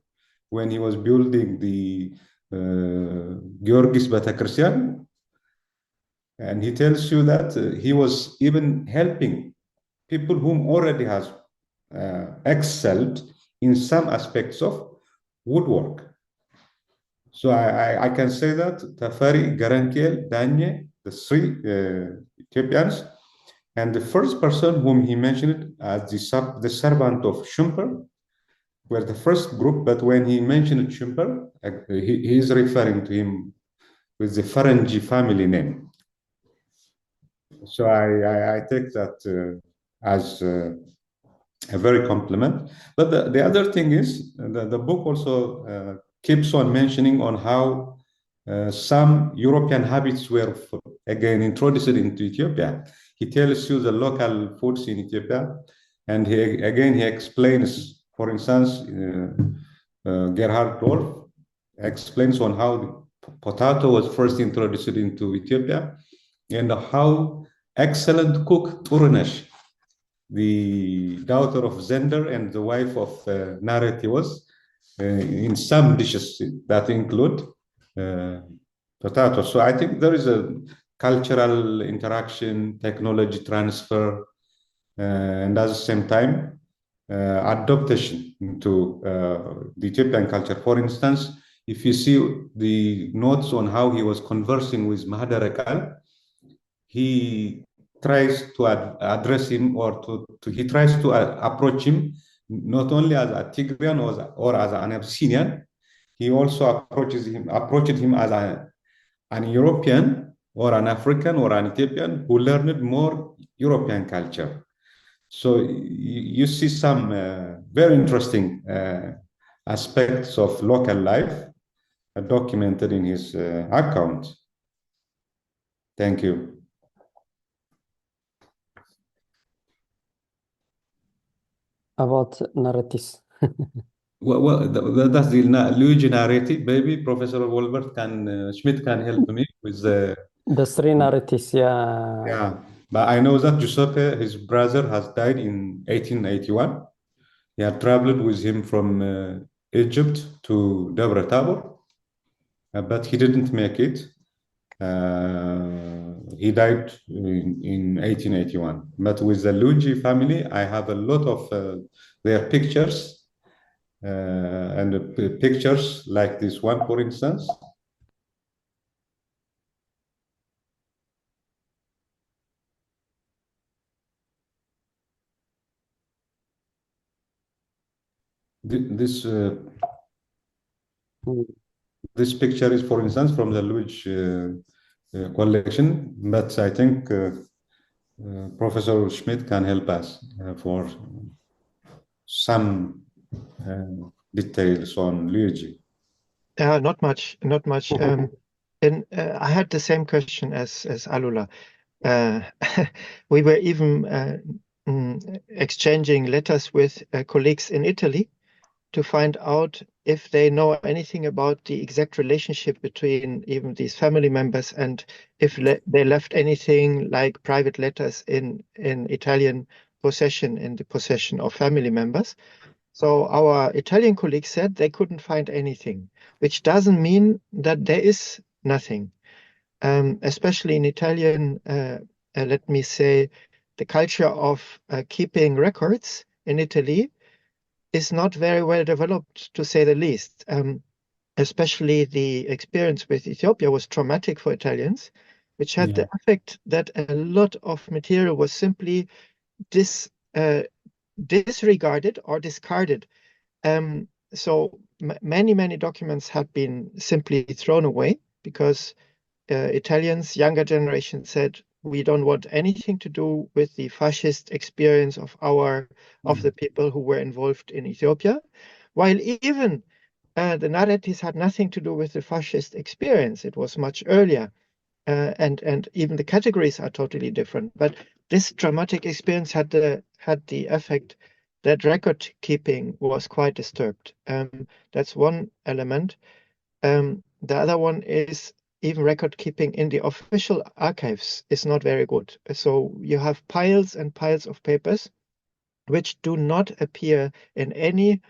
when he was building the Georgis Bata Christian. And he tells you that he was even helping people whom already has excelled in some aspects of woodwork. So I can say that Tafari, Garantiel, Danye, the three Ethiopians, and the first person whom he mentioned as the servant of Shumper were the first group, but when he mentioned Shumper, he is referring to him with the Farangi family name. So I take that as a very compliment. But the other thing is the book also keeps on mentioning on how some European habits were again introduced into Ethiopia. He tells you the local foods in Ethiopia, and he explains, for instance, Gerhard Dorf explains on how the potato was first introduced into Ethiopia and how excellent cook Turunesh, the daughter of Zender and the wife of Narreti, was in some dishes that include potato. So I think there is a cultural interaction, technology transfer, and at the same time, adaptation into the Ethiopian culture. For instance, if you see the notes on how he was conversing with Mahaderekal, he tries to address him or he tries to approach him not only as a Tigrayan or as an Abyssinian, he also approached him as an European or an African or an Ethiopian who learned more European culture. So you see some very interesting aspects of local life documented in his account. Thank you. About Narretis. Well, that's the Luigi Narretti, maybe Professor Wolbert Schmidt can help me with the three Narretis, yeah. But I know that Giuseppe, his brother, has died in 1881. He had traveled with him from Egypt to Debre Tabor, but he didn't make it. He died in 1881. But with the Luigi family, I have a lot of their pictures. And pictures like this one, for instance. This picture is, for instance, from the Luigi collection, but I think Professor Schmidt can help us for some details on Luigi. Not much. And I had the same question as Alula. We were even exchanging letters with colleagues in Italy to find out if they know anything about the exact relationship between even these family members and if they left anything like private letters in Italian possession, in the possession of family members. So our Italian colleagues said they couldn't find anything, which doesn't mean that there is nothing. Especially in Italian, let me say, the culture of keeping records in Italy is not very well developed, to say the least. Especially the experience with Ethiopia was traumatic for Italians, which had the effect that a lot of material was simply disregarded or discarded. So many documents have been simply thrown away because Italians, younger generation, said we don't want anything to do with the fascist experience of the people who were involved in Ethiopia, while even the Narretis had nothing to do with the fascist experience. It was much earlier, and even the categories are totally different. But this traumatic experience had the effect that record keeping was quite disturbed. That's one element. The other one is even record keeping in the official archives is not very good. So you have piles and piles of papers which do not appear in any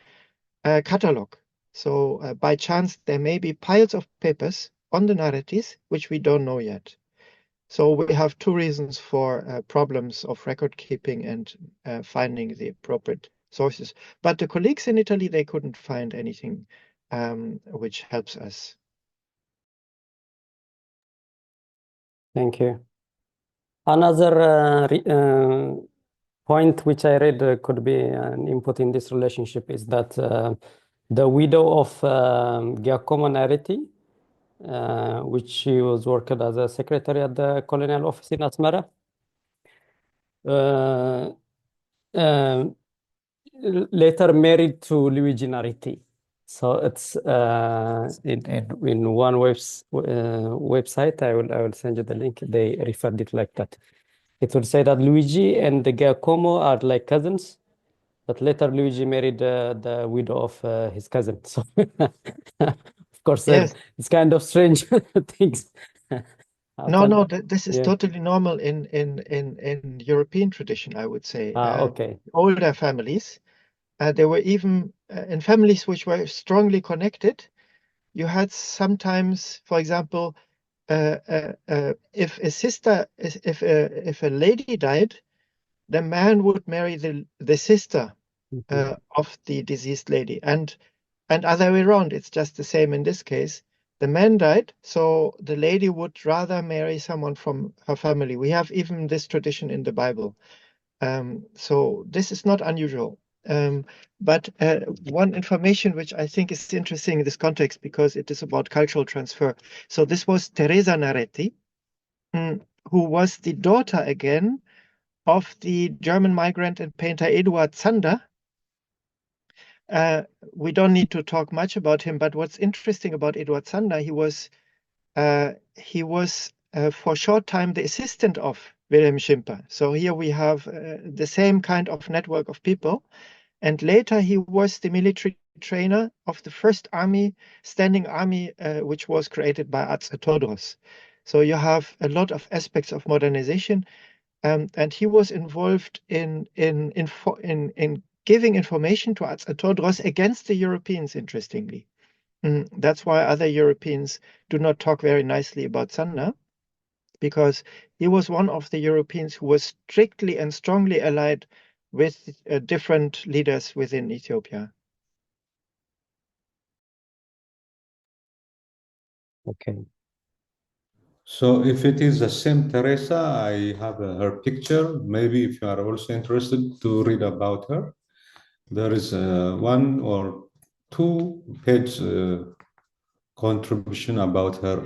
catalog. So by chance, there may be piles of papers on the Narretis which we don't know yet. So we have two reasons for problems of record keeping and finding the appropriate sources. But the colleagues in Italy, they couldn't find anything which helps us. Thank you. Another point which I read could be an input in this relationship is that the widow of Giacomo Naretti, which she was working as a secretary at the colonial office in Asmara, later married to Luigi Narretti. So it's in one website. I will send you the link. They referred it like that. It will say that Luigi and the Giacomo are like cousins, but later Luigi married the widow of his cousin. So of course, Yes. it's kind of strange things. No, this is Yeah. totally normal in European tradition, I would say. Okay. Older families, there were even in families which were strongly connected. You had sometimes, for example, if a lady died, the man would marry the sister of the deceased lady, and other way around. It's just the same in this case. The man died, so the lady would rather marry someone from her family. We have even this tradition in the Bible. So this is not unusual. But one information which I think is interesting in this context, because it is about cultural transfer. So this was Teresa Narretti, who was the daughter again of the German migrant and painter Eduard Zander. We don't need to talk much about him, but what's interesting about Eduard Zander, he was for a short time the assistant of Wilhelm Schimper. So here we have the same kind of network of people. And later he was the military trainer of the first standing army, which was created by Tewodros. So you have a lot of aspects of modernization. And he was involved in giving information to Tewodros against the Europeans, interestingly. That's why other Europeans do not talk very nicely about Zander, because he was one of the Europeans who was strictly and strongly allied with different leaders within Ethiopia. Okay. So if it is the same Teresa, I have her picture. Maybe if you are also interested to read about her, there is one or two page contribution about her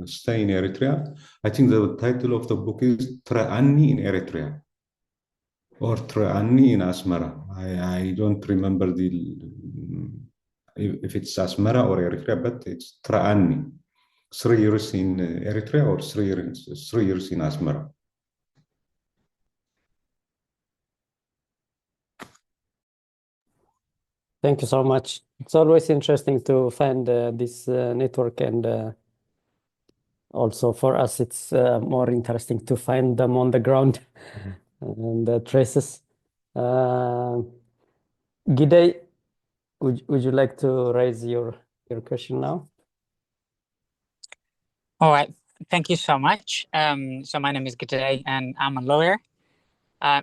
stay in Eritrea. I think the title of the book is Tra'ani in Eritrea or Tra'ani in Asmara. I don't remember if it's Asmara or Eritrea, but it's Tra'ani. 3 years in Eritrea or 3 years in Asmara. Thank you so much. It's always interesting to find this network, and also for us, it's more interesting to find them on the ground and the traces. Gide, would you like to raise your question now? All right. Thank you so much. So my name is Kidane, and I'm a lawyer.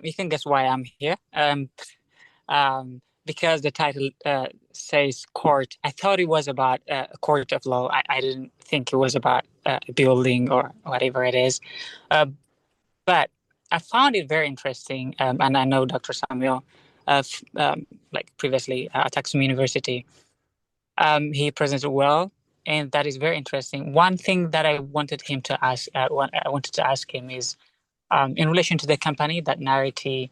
You can guess why I'm here. Because the title says court. I thought it was about a court of law. I didn't think it was about a building or whatever it is. But I found it very interesting, and I know Dr. Samuel, like previously at Aksum University, he presented well, and that is very interesting. One thing that I wanted him to ask, I wanted to ask him is, in relation to the company that Narreti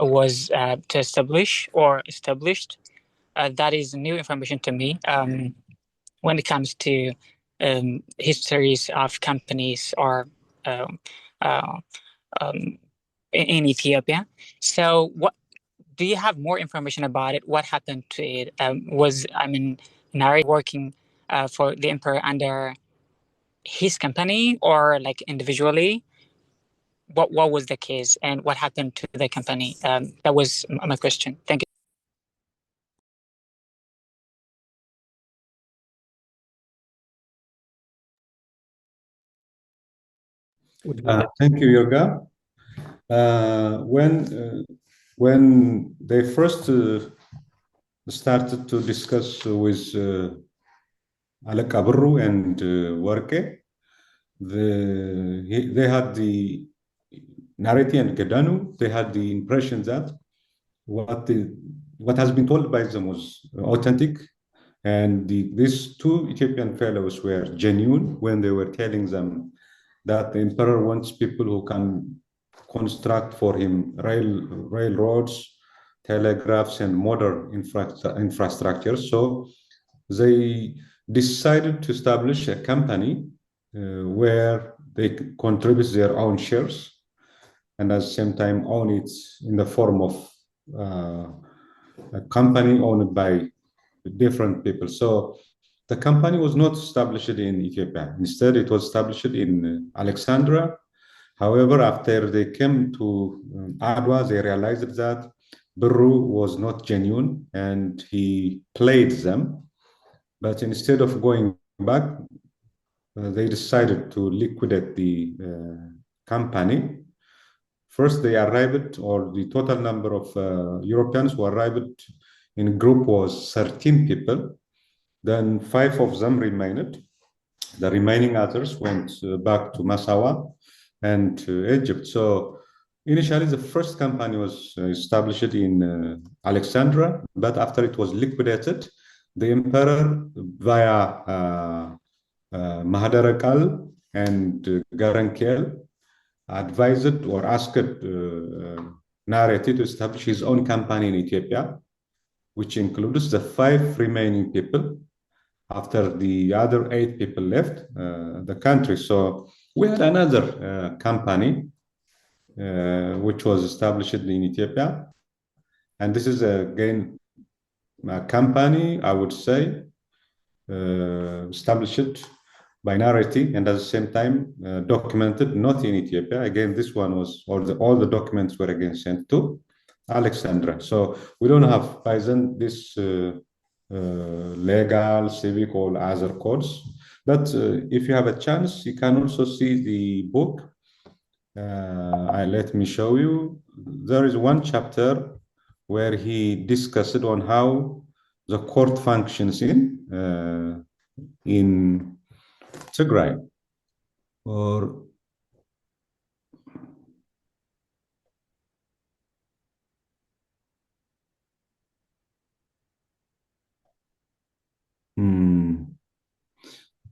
was to establish or established. That is new information to me when it comes to histories of companies or in Ethiopia. So, what do you have more information about it? What happened to it? Narreti working for the emperor under his company or like individually? What was the case and what happened to the company? That was my question. Thank you. Thank you, Yoga. When they first started to discuss with Alaka Burru and Warke, they had the Narreti and Kidane, they had the impression that what has been told by them was authentic, and these two Ethiopian fellows were genuine when they were telling them that the emperor wants people who can construct for him railroads, telegraphs, and modern infrastructure. So they decided to establish a company where they contribute their own shares and at the same time own it in the form of a company owned by different people. So the company was not established in Ethiopia. Instead, it was established in Alexandria. However, after they came to Adwa, they realized that Burru was not genuine and he played them. But instead of going back, they decided to liquidate the company. First, they arrived, or the total number of Europeans who arrived in a group was 13 people. Then 5 of them remained. The remaining others went back to Massawa and to Egypt. So initially, the first company was established in Alexandria, but after it was liquidated, the emperor via Mahadarakal and Garankel advised or asked Narreti to establish his own company in Ethiopia, which includes the 5 remaining people after the other 8 people left the country. So we had another company which was established in Ethiopia. And this is again a company, I would say, established by Narreti and at the same time documented not in Ethiopia. Again, this one was, all the documents were again sent to Alexandria. So we don't have by then this legal, civic, or other codes. But if you have a chance, you can also see the book. Let me show you. There is one chapter where he discussed on how the court functions in Tigray. Or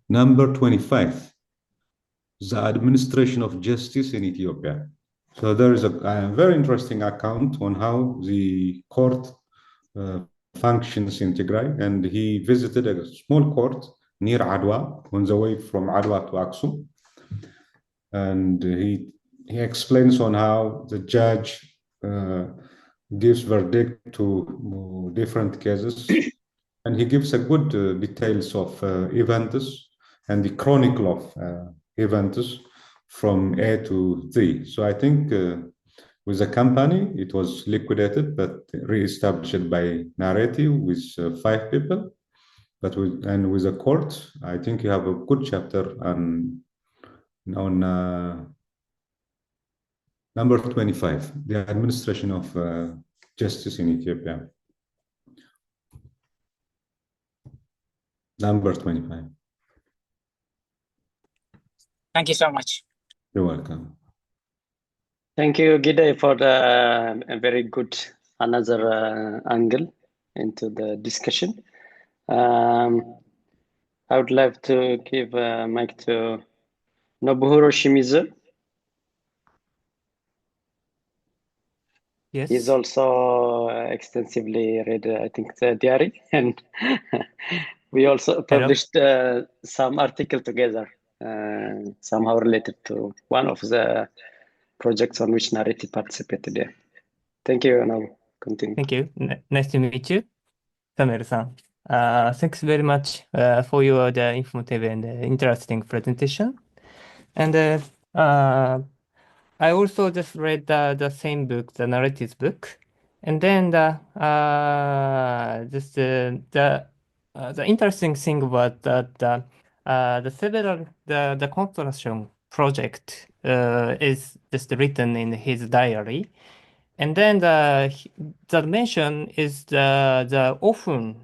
number 25, the administration of justice in Ethiopia. So there is a very interesting account on how the court functions in Tigray, and he visited a small court near Adwa on the way from Adwa to Aksum, and he explains on how the judge gives verdict to different cases, and he gives a good details of events and the chronicle of events from A to Z. So I think with the company, it was liquidated, but re-established by Narreti with 5 people. But with the court, I think you have a good chapter on number 25, the administration of justice in Ethiopia. Number 25. Thank you so much. You're welcome. Thank you, Gide, for the a very good another angle into the discussion. I would like to give a mic to Nobuhiro Shimizu. Yes. He's also extensively read, I think, the Diari, and we also published some article together, somehow related to one of the projects on which Narreti participated there. Thank you, and I'll continue. Thank you. Nice to meet you, Samuel-san. Thanks very much for your informative and interesting presentation. And I also just read the same book, the Narreti's book, and then the interesting thing was that the construction project is just written in his diary. And then the mention is the often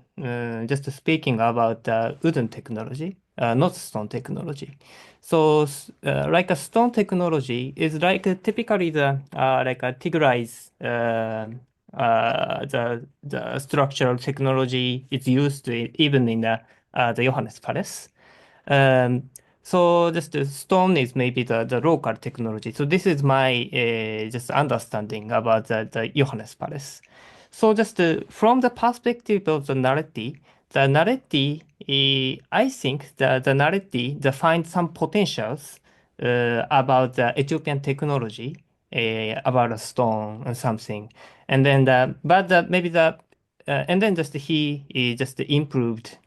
just speaking about the wooden technology, not stone technology. So like a stone technology is like typically the like a Tigray's the structural technology is used even in the Johannes Palace. So just the stone is maybe the local technology. So this is my just understanding about the Johannes Palace. So just from the perspective of the Narreti, I think the Narreti find some potentials about the Ethiopian technology, about a stone or something. And then maybe and then just he just improved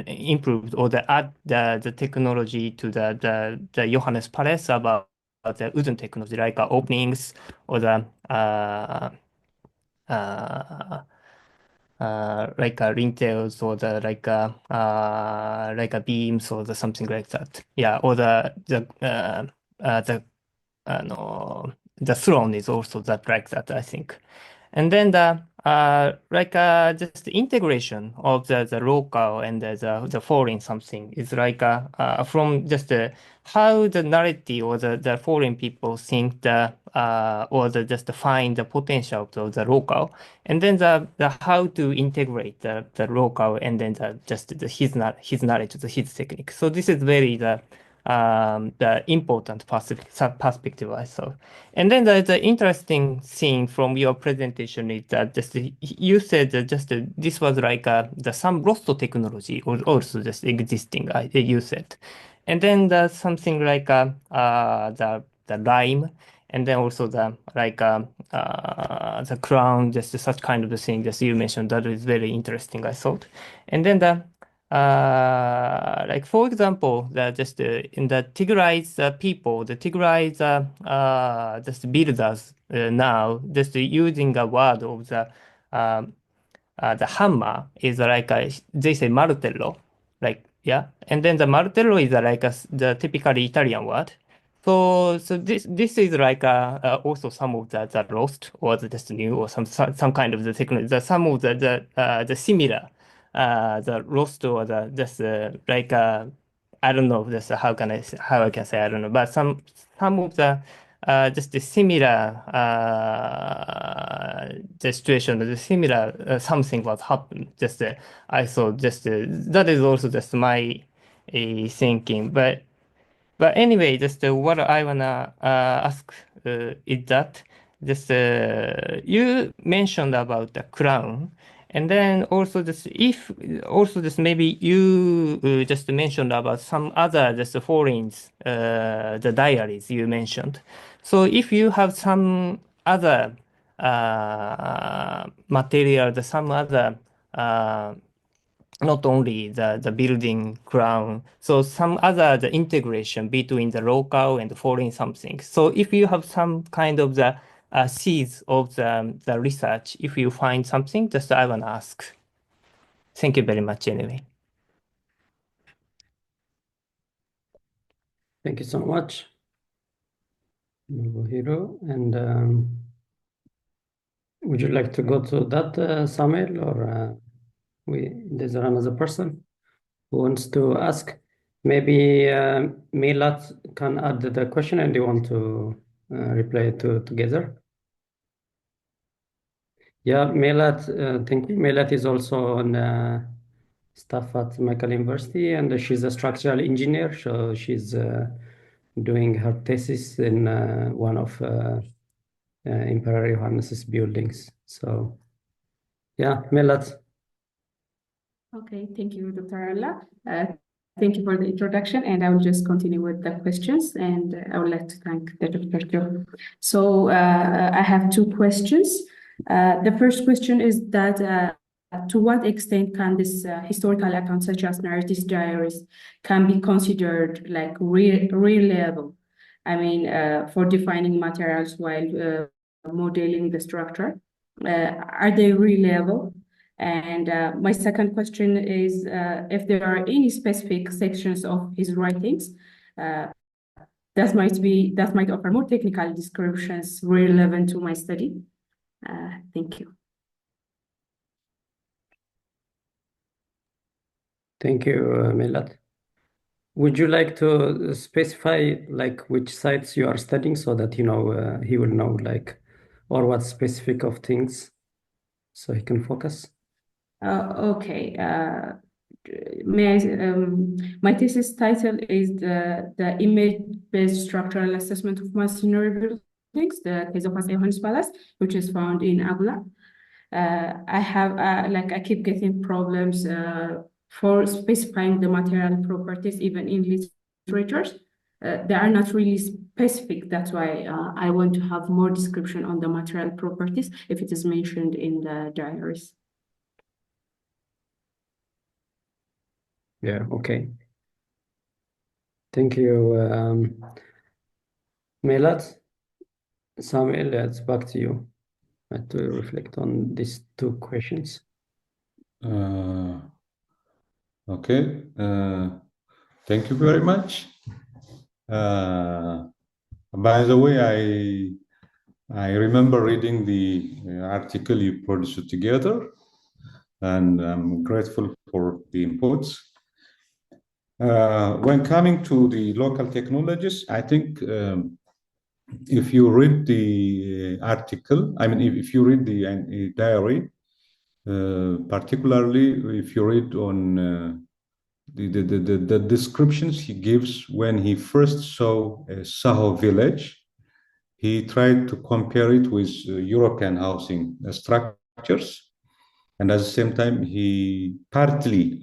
improved or add the technology to the Johannes Palace about the wooden technology like openings or the like lintels or the like a beams or something like that. Yeah, or the throne is also that like that, I think. And then just the integration of the local and the foreign something is like from just how the narrative or the foreign people think or just find the potential of the local, and then the how to integrate the local and then his knowledge, his technique. So this is very the important perspective I saw. And then the interesting thing from your presentation is that just you said that just this was like some rosto technology or also just existing. You said, and then there's something like the lime, and then also the crown, just such kind of the thing that you mentioned. That is very interesting, I thought. And then like for example, just in the Tigray's people, the Tigray's just builders now just using a word of the hammer is like they say martello, like yeah, and then the martello is like the typical Italian word. So this is like also some of the lost or just new or some kind of the technology, some of the similar the lost or the just like I don't know just how I can say I don't know, but some of the just the similar the situation, the similar something was happened. Just I saw just that is also just my thinking, but anyway, just what I wanna ask is that just you mentioned about the crown, and then also just maybe you just mentioned about some other just foreigns the diaries you mentioned. So if you have some other material, some other not only the building crown, so some other the integration between the local and the foreign something. So if you have some kind of the seeds of the research, if you find something, just I want to ask. Thank you very much anyway. Thank you so much, Hiro. And would you like to go to that, Samuel, or there's another person who wants to ask? Maybe Milat can add the question and you want to reply together. Yeah, Milat, thank you. Milat is on staff at Michael University, and she's a structural engineer. So she's doing her thesis in one of Emperor Yohannes's buildings. So, yeah, Milat. Okay, thank you, Dr. Alla. Thank you for the introduction, and I will just continue with the questions, and I would like to thank the Dr. So I have two questions. The first question is that to what extent can this historical accounts such as Narreti's diaries can be considered like reliable? I mean, for defining materials while modeling the structure, are they reliable? And my second question is if there are any specific sections of his writings that might offer more technical descriptions relevant to my study. Thank you. Thank you, Milad. Would you like to specify like which sites you are studying so that he will know like or what specific of things so he can focus? Okay. My thesis title is the image-based structural assessment of Masonry buildings, the case of Yohannes Palace, which is found in Alula. I keep getting problems for specifying the material properties, even in literatures. They are not really specific. That's why I want to have more description on the material properties if it is mentioned in the diaries. Yeah, okay. Thank you, Milad. Samuel, it's back to you to reflect on these two questions. Okay. Thank you very much. By the way, I remember reading the article you produced together, and I'm grateful for the inputs. When coming to the local technologies, I think if you read the article, I mean, if you read the diary, particularly if you read on the descriptions he gives when he first saw Saho village, he tried to compare it with European housing structures. And at the same time, he partly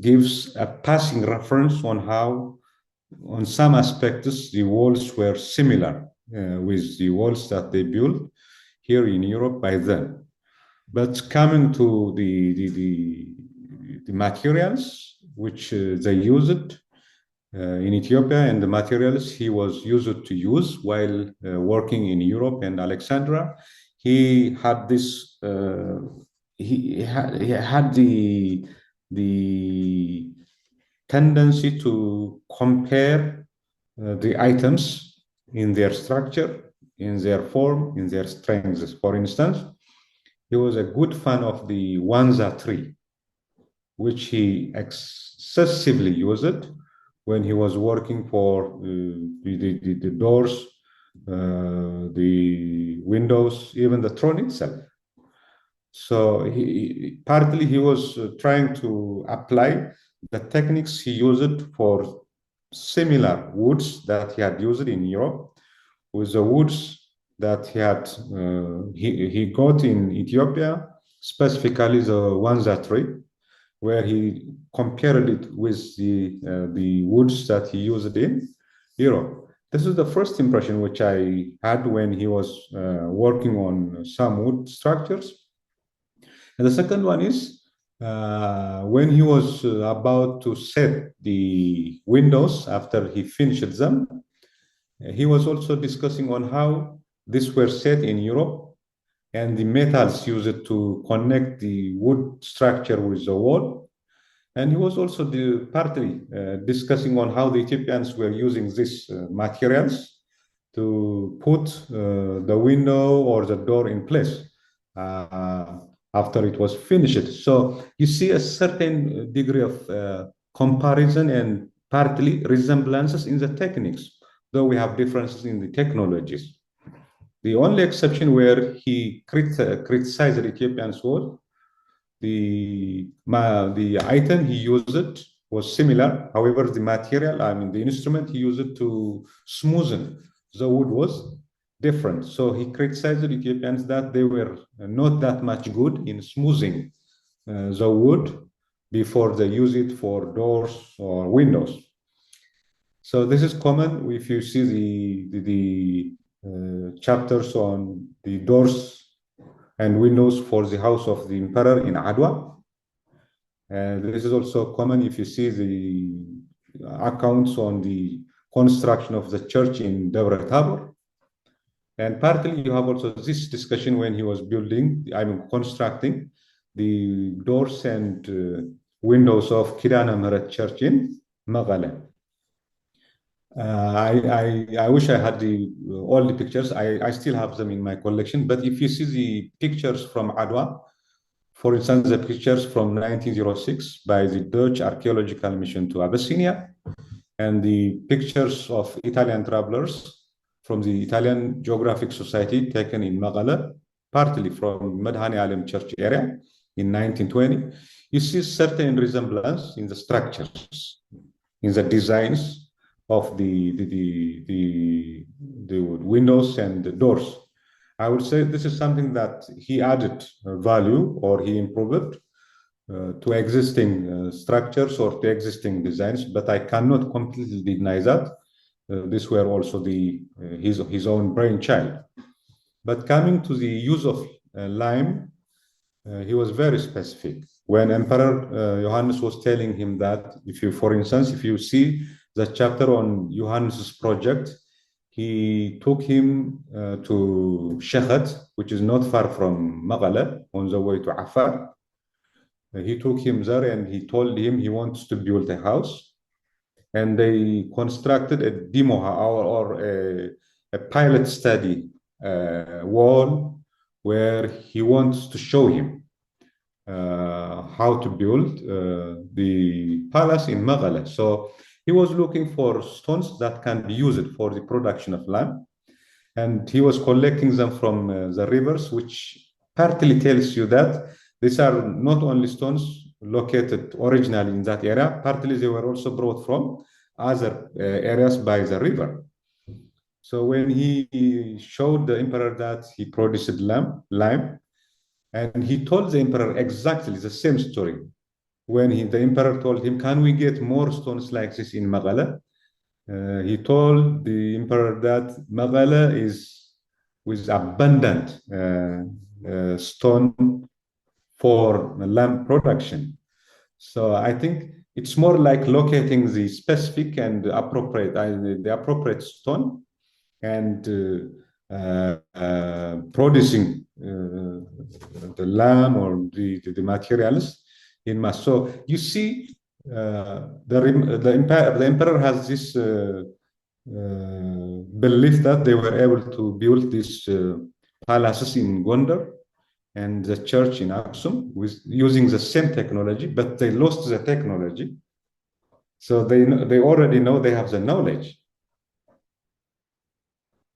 gives a passing reference on how, on some aspects, the walls were similar with the walls that they built here in Europe by then. But coming to the materials which they used in Ethiopia and the materials he was used to use while working in Europe and Alexandria, he had this. He had the tendency to compare the items in their structure, in their form, in their strengths. For instance, he was a good fan of the Wanza tree, which he excessively used when he was working for the doors, the windows, even the throne itself. So partly he was trying to apply the techniques he used for similar woods that he had used in Europe with the woods that he got in Ethiopia, specifically the Wanza tree, where he compared it with the woods that he used in Europe. This is the first impression which I had when he was working on some wood structures. And the second one is when he was about to set the windows after he finished them, he was also discussing on how these were set in Europe and the metals used to connect the wood structure with the wall. And he was also partly discussing on how the Ethiopians were using these materials to put the window or the door in place after it was finished. So you see a certain degree of comparison and partly resemblances in the techniques, though we have differences in the technologies. The only exception where he criticized the Ethiopians was the item he used was similar. However, the material, I mean, the instrument he used to smoothen the wood was different. So he criticized the Ethiopians that they were not that much good in smoothing the wood before they use it for doors or windows. So this is common if you see the chapters on the doors and windows for the house of the emperor in Adwa. This is also common if you see the accounts on the construction of the church in Debre Tabor. And partly you have also this discussion when he was constructing the doors and windows of Kidane Church in Magale. I wish I had all the pictures. I still have them in my collection. But if you see the pictures from Adwa, for instance, the pictures from 1906 by the Dutch Archaeological Mission to Abyssinia, and the pictures of Italian travelers from the Italian Geographic Society taken in Maghala, partly from Madhani Alim Church area in 1920, you see certain resemblance in the structures, in the designs of the windows and the doors. I would say this is something that he added value, or he improved to existing structures or to existing designs, but I cannot completely deny that these were also his own brainchild. But coming to the use of lime, he was very specific. When Emperor Yohannes was telling him that, for instance, if you see the chapter on Yohannes's project, he took him to Shekhat, which is not far from Maghala, on the way to Afar. He took him there and he told him he wants to build a house. And they constructed a demo or a pilot study wall where he wants to show him how to build the palace in Maghala. So he was looking for stones that can be used for the production of lime. And he was collecting them from the rivers, which partly tells you that these are not only stones located originally in that area, partly they were also brought from other areas by the river. So when he showed the emperor that he produced lime, and he told the emperor exactly the same story. When the emperor told him, can we get more stones like this in Maghala? He told the emperor that Maghala is with abundant stone for lamp production. So I think it's more like locating the specific and the appropriate stone and producing the lamp or the materials in mass. So you see, the emperor has this belief that they were able to build these palaces in Gondar and the church in Aksum using the same technology, but they lost the technology. So they already know they have the knowledge.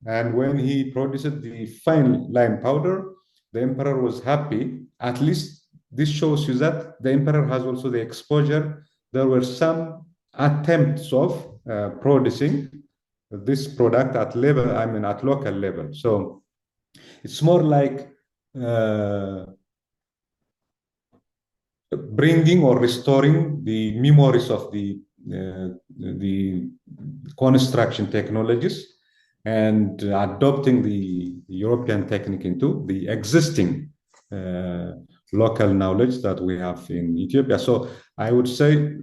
And when he produced the fine lime powder, the emperor was happy. At least this shows you that the emperor has also the exposure. There were some attempts of producing this product at local level. So it's more like bringing or restoring the memories of the construction technologies and adopting the European technique into the existing local knowledge that we have in Ethiopia. So I would say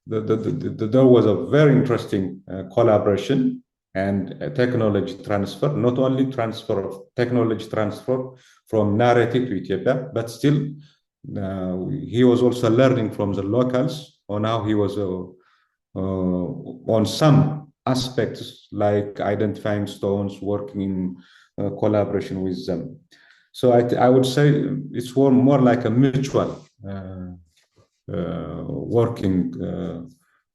there was a very interesting collaboration and technology transfer, not only transfer of technology transfer from Narreti to Ethiopia, but still he was also learning from the locals on how he was on some aspects like identifying stones, working in collaboration with them. So I would say it's more like a mutual working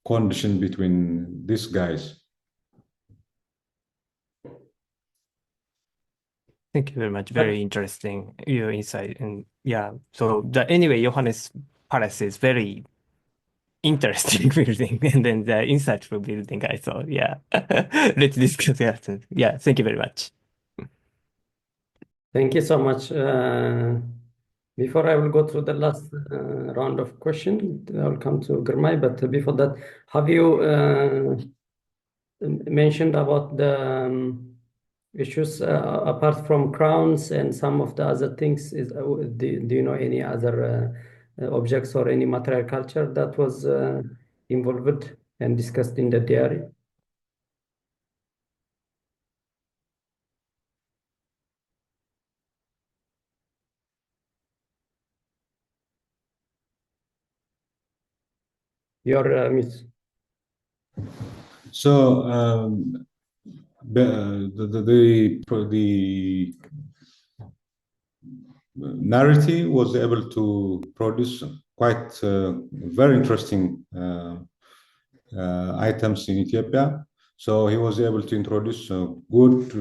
condition between these guys. Thank you very much. Very interesting, your insight. And yeah, so anyway, Johannes Palace is very interesting building, and then the insightful building, I thought, yeah. Let's discuss that. Yeah, thank you very much. Thank you so much. Before I will go through the last round of questions, I will come to Girmay, but before that, have you mentioned about the issues apart from crowns and some of the other things? Do you know any other objects or any material culture that was involved and discussed in the diary? Your miss. So the Narreti was able to produce quite very interesting items in Ethiopia. So he was able to introduce good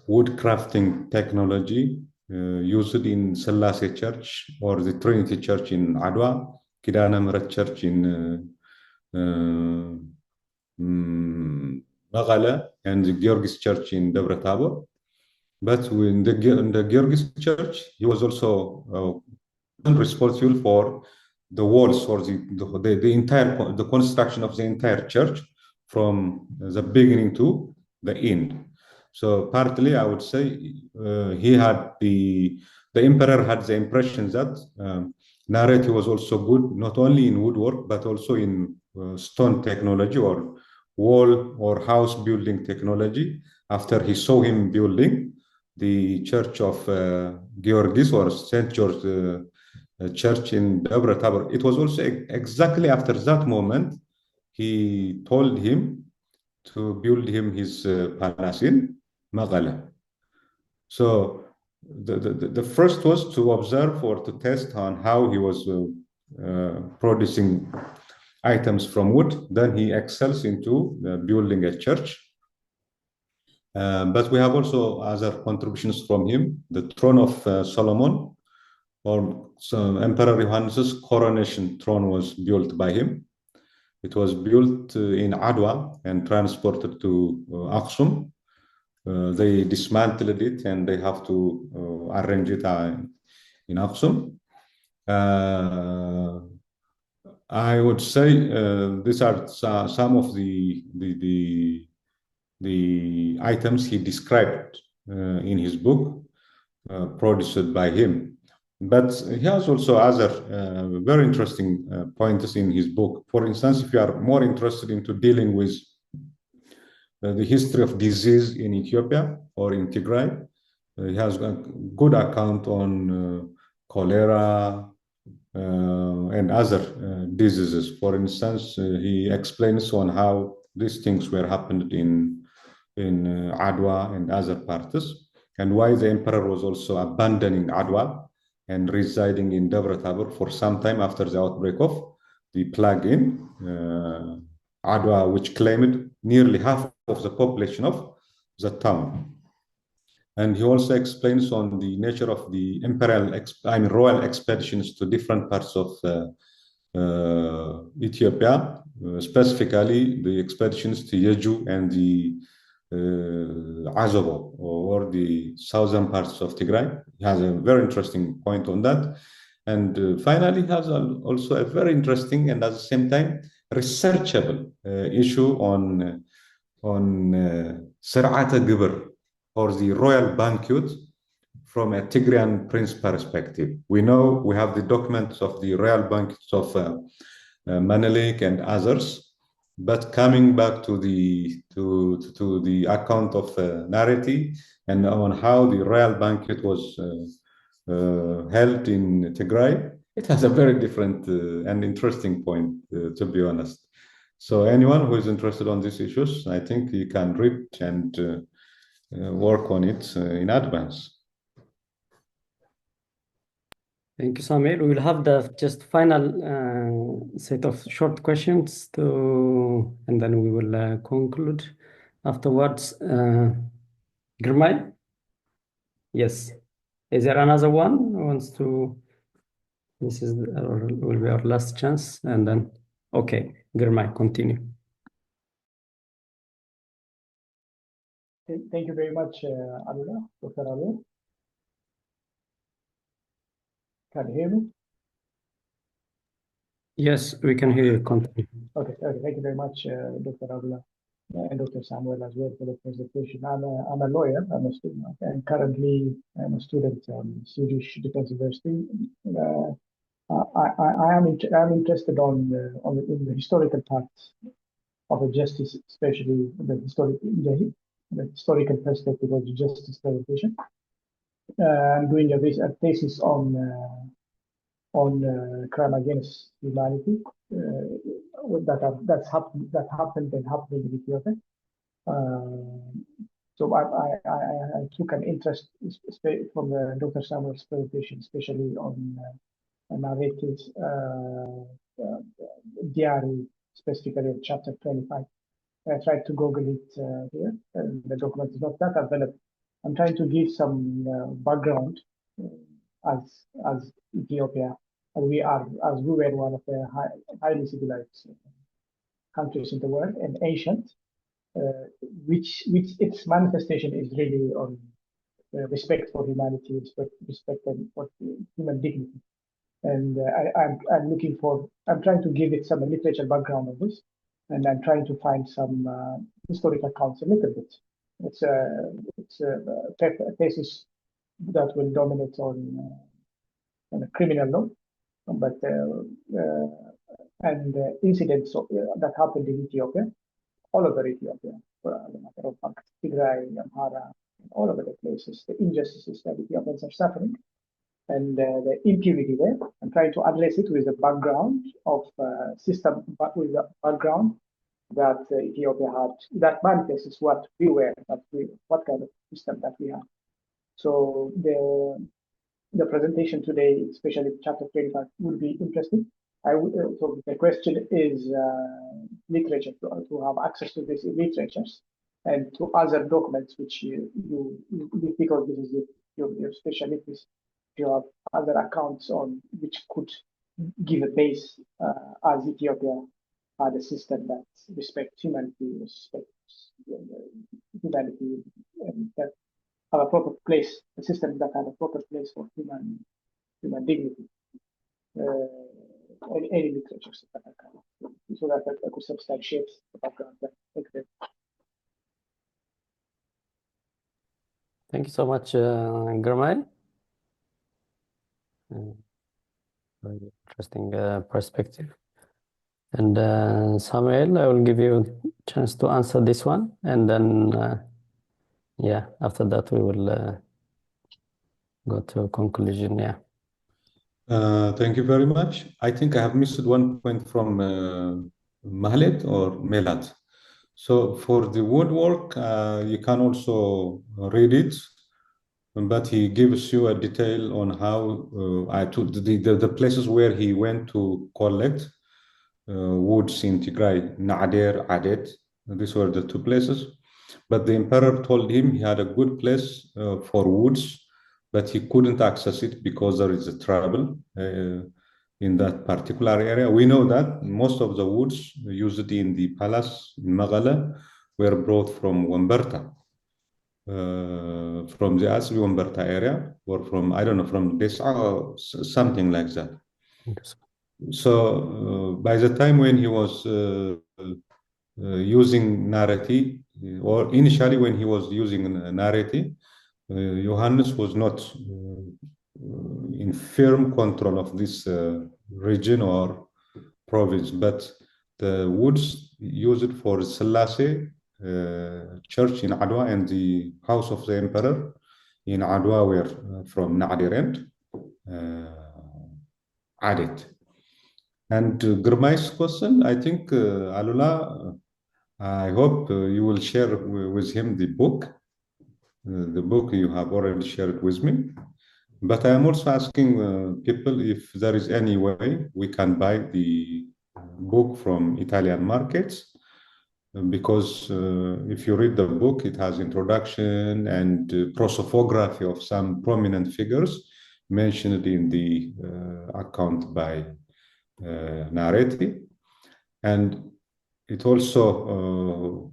wood crafting technology used in Selassie Church or the Trinity Church in Adwa, Kidane Church in Magala, and the Georgis Church in Debre Tabor. But in the Georgis Church, he was also responsible for the walls or the entire construction of the entire church from the beginning to the end. So partly, I would say he had the emperor had the impression that Narreti was also good not only in woodwork but also in stone technology or wall or house building technology. After he saw him building the church of Georgis or Saint George church in Debre Tabor, it was also exactly after that moment he told him to build him his palace in Magala. So the first was to observe or to test on how he was producing items from wood. Then he excels into building a church. But we have also other contributions from him. The throne of Solomon, or Emperor Yohannes' coronation throne, was built by him. It was built in Adwa and transported to Aksum. They dismantled it and they have to arrange it in Aksum. I would say these are some of the items he described in his book, produced by him. But he has also other very interesting points in his book. For instance, if you are more interested into dealing with the history of disease in Ethiopia or in Tigray, he has a good account on cholera and other diseases. For instance, he explains on how these things were happened in Adwa and other parts, and why the emperor was also abandoning Adwa and residing in Debre Tabor for some time after the outbreak of the plague in Adwa, which claimed nearly half of the population of the town. And he also explains on the nature of the royal expeditions to different parts of Ethiopia, specifically the expeditions to Yeju and the Azobo, or the southern parts of Tigray. He has a very interesting point on that. And finally, he has also a very interesting and at the same time researchable issue on Sir'ata Gibr, or the royal banquet from a Tigrayan prince perspective. We know we have the documents of the royal banquets of Menelik and others. But coming back to the account of Narreti and on how the royal banquet was held in Tigray, it has a very different and interesting point, to be honest. So anyone who is interested on these issues, I think you can read and work on it in advance. Thank you, Samuel. We will have the just final set of short questions and then we will conclude afterwards. Girmay? Yes. Is there another one who wants to? This will be our last chance, and then okay, Girmay, continue. Thank you very much, Alula, Dr. Alula. Can you hear me? Yes, we can hear you. Continue. Okay, thank you very much, Dr. Alula, and Dr. Samuel as well for the presentation. I'm a lawyer, I'm a student, and currently I'm a student at Swedish Defense University. I'm interested in the historical parts of the justice, especially the historical perspective of the justice presentation. I'm doing a thesis on on crime against humanity that happened in Ethiopia. So I took an interest from Dr. Samuel's presentation, especially on Narretti's Diari, specifically in chapter 25. I tried to Google it here, and the document is not that available. I'm trying to give some background as Ethiopia, as we were one of the highly civilized countries in the world and ancient, which its manifestation is really on respect for humanity, respect for human dignity. And I'm trying to give it some literature background on this, and I'm trying to find some historical accounts a little bit. It's a thesis that will dominate on a criminal law, but and incidents that happened in Ethiopia, all over Ethiopia, the matter of fact, Tigray, Amhara, all over the places, the injustices that Ethiopians are suffering, and the impunity there. I'm trying to address it with the background of system, but with the background that Ethiopia had, that manifests what we were, what kind of system that we have. So the presentation today, especially chapter 25, will be interesting. So the question is literature, to have access to these literatures and to other documents which because this is your specialty, you have other accounts on which could give a base as Ethiopia had a system that respects humanity, and that have a proper place, a system that had a proper place for human dignity. Any literature that I can, so that I could substantiate the background. Thank you so much, Gurmai. Very interesting perspective. And Samuel, I will give you a chance to answer this one, and then yeah, after that we will go to a conclusion. Yeah. Thank you very much. I think I have missed one point from Mahlet or Melat. So for the woodwork, you can also read it, but he gives you a detail on how I took the places where he went to collect woods in Tigray, Na'ader, Adet. These were the two places. But the emperor told him he had a good place for woods, but he couldn't access it because there is a trouble in that particular area. We know that most of the woods used in the palace in Magala were brought from Wamberta, from the Asbi Wamberta area, or from, I don't know, from Desa or something like that. So by the time when he was using Narreti, or initially when he was using Narreti, Johannes was not in firm control of this region or province, but the woods used for Selassie church in Adwa and the house of the emperor in Adwa were from Na'adir and Adet. And Gurmai's question, I think, Alula, I hope you will share with him the book. The book you have already shared with me. But I am also asking people if there is any way we can buy the book from Italian markets, because if you read the book, it has introduction and prosopography of some prominent figures mentioned in the account by Narreti. And it also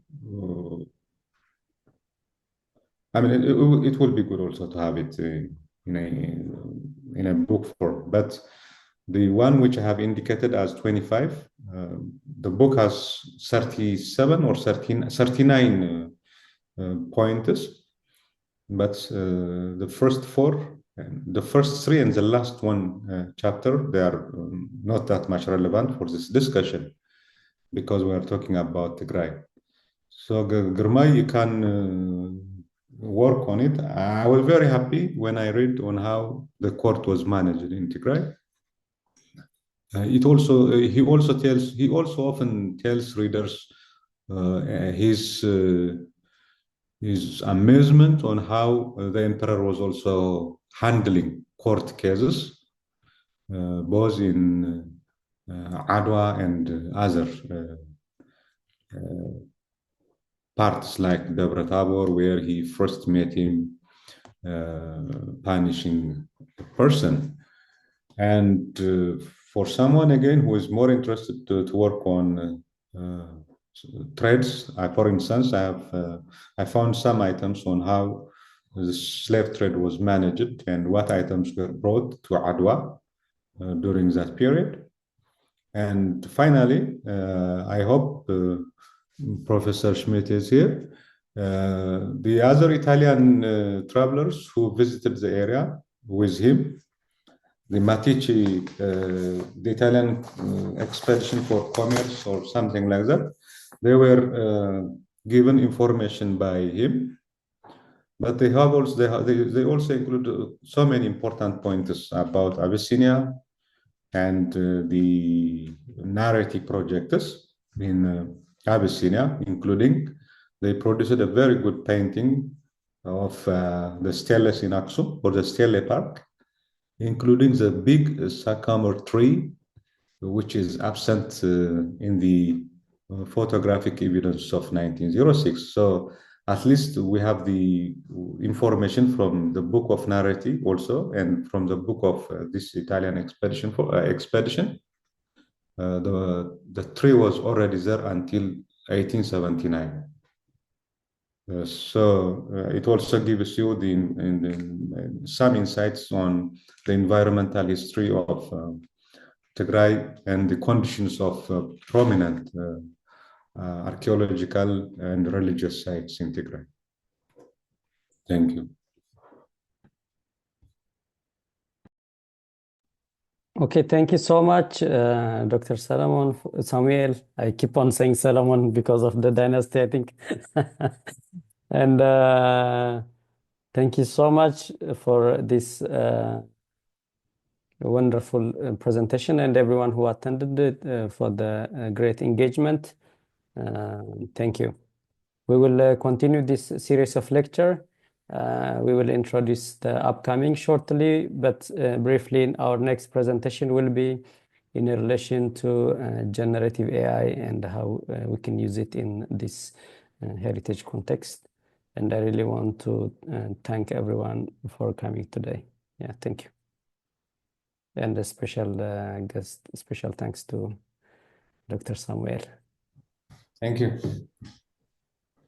I mean, it will be good also to have it in a book form. But the one which I have indicated as 25, the book has 37 or 39 pointers, but the first four, the first three and the last one chapter, they are not that much relevant for this discussion because we are talking about Tigray. So Gurmai, you can work on it. I was very happy when I read on how the court was managed in Tigray. he also often tells readers his amazement on how the emperor was also handling court cases, both in Adwa and other parts like Debre Tabor, where he first met him punishing a person. And for someone, again, who is more interested to work on trades, for instance, I found some items on how the slave trade was managed and what items were brought to Adwa during that period. And finally, I hope Professor Schmidt is here. The other Italian travelers who visited the area with him, the Matici, the Italian expedition for commerce or something like that, they were given information by him. But they also include so many important points about Abyssinia and the Narreti projects in Abyssinia, including they produced a very good painting of the steles in Aksum, or the Stele Park, including the big sycamore tree, which is absent in the photographic evidence of 1906. So at least we have the information from the book of Narreti also, and from the book of this Italian expedition. The tree was already there until 1879. So it also gives you some insights on the environmental history of Tigray and the conditions of prominent archaeological and religious sites in Tigray. Thank you. Okay, thank you so much, Dr. Samuel. I keep on saying Solomon because of the dynasty, I think. And thank you so much for this wonderful presentation, and everyone who attended it for the great engagement. Thank you. We will continue this series of lecture. We will introduce the upcoming shortly, but briefly, in our next presentation will be in relation to generative AI and how we can use it in this heritage context. And I really want to thank everyone for coming today. Yeah, thank you. And a special special thanks to Dr. Samuel. Thank you.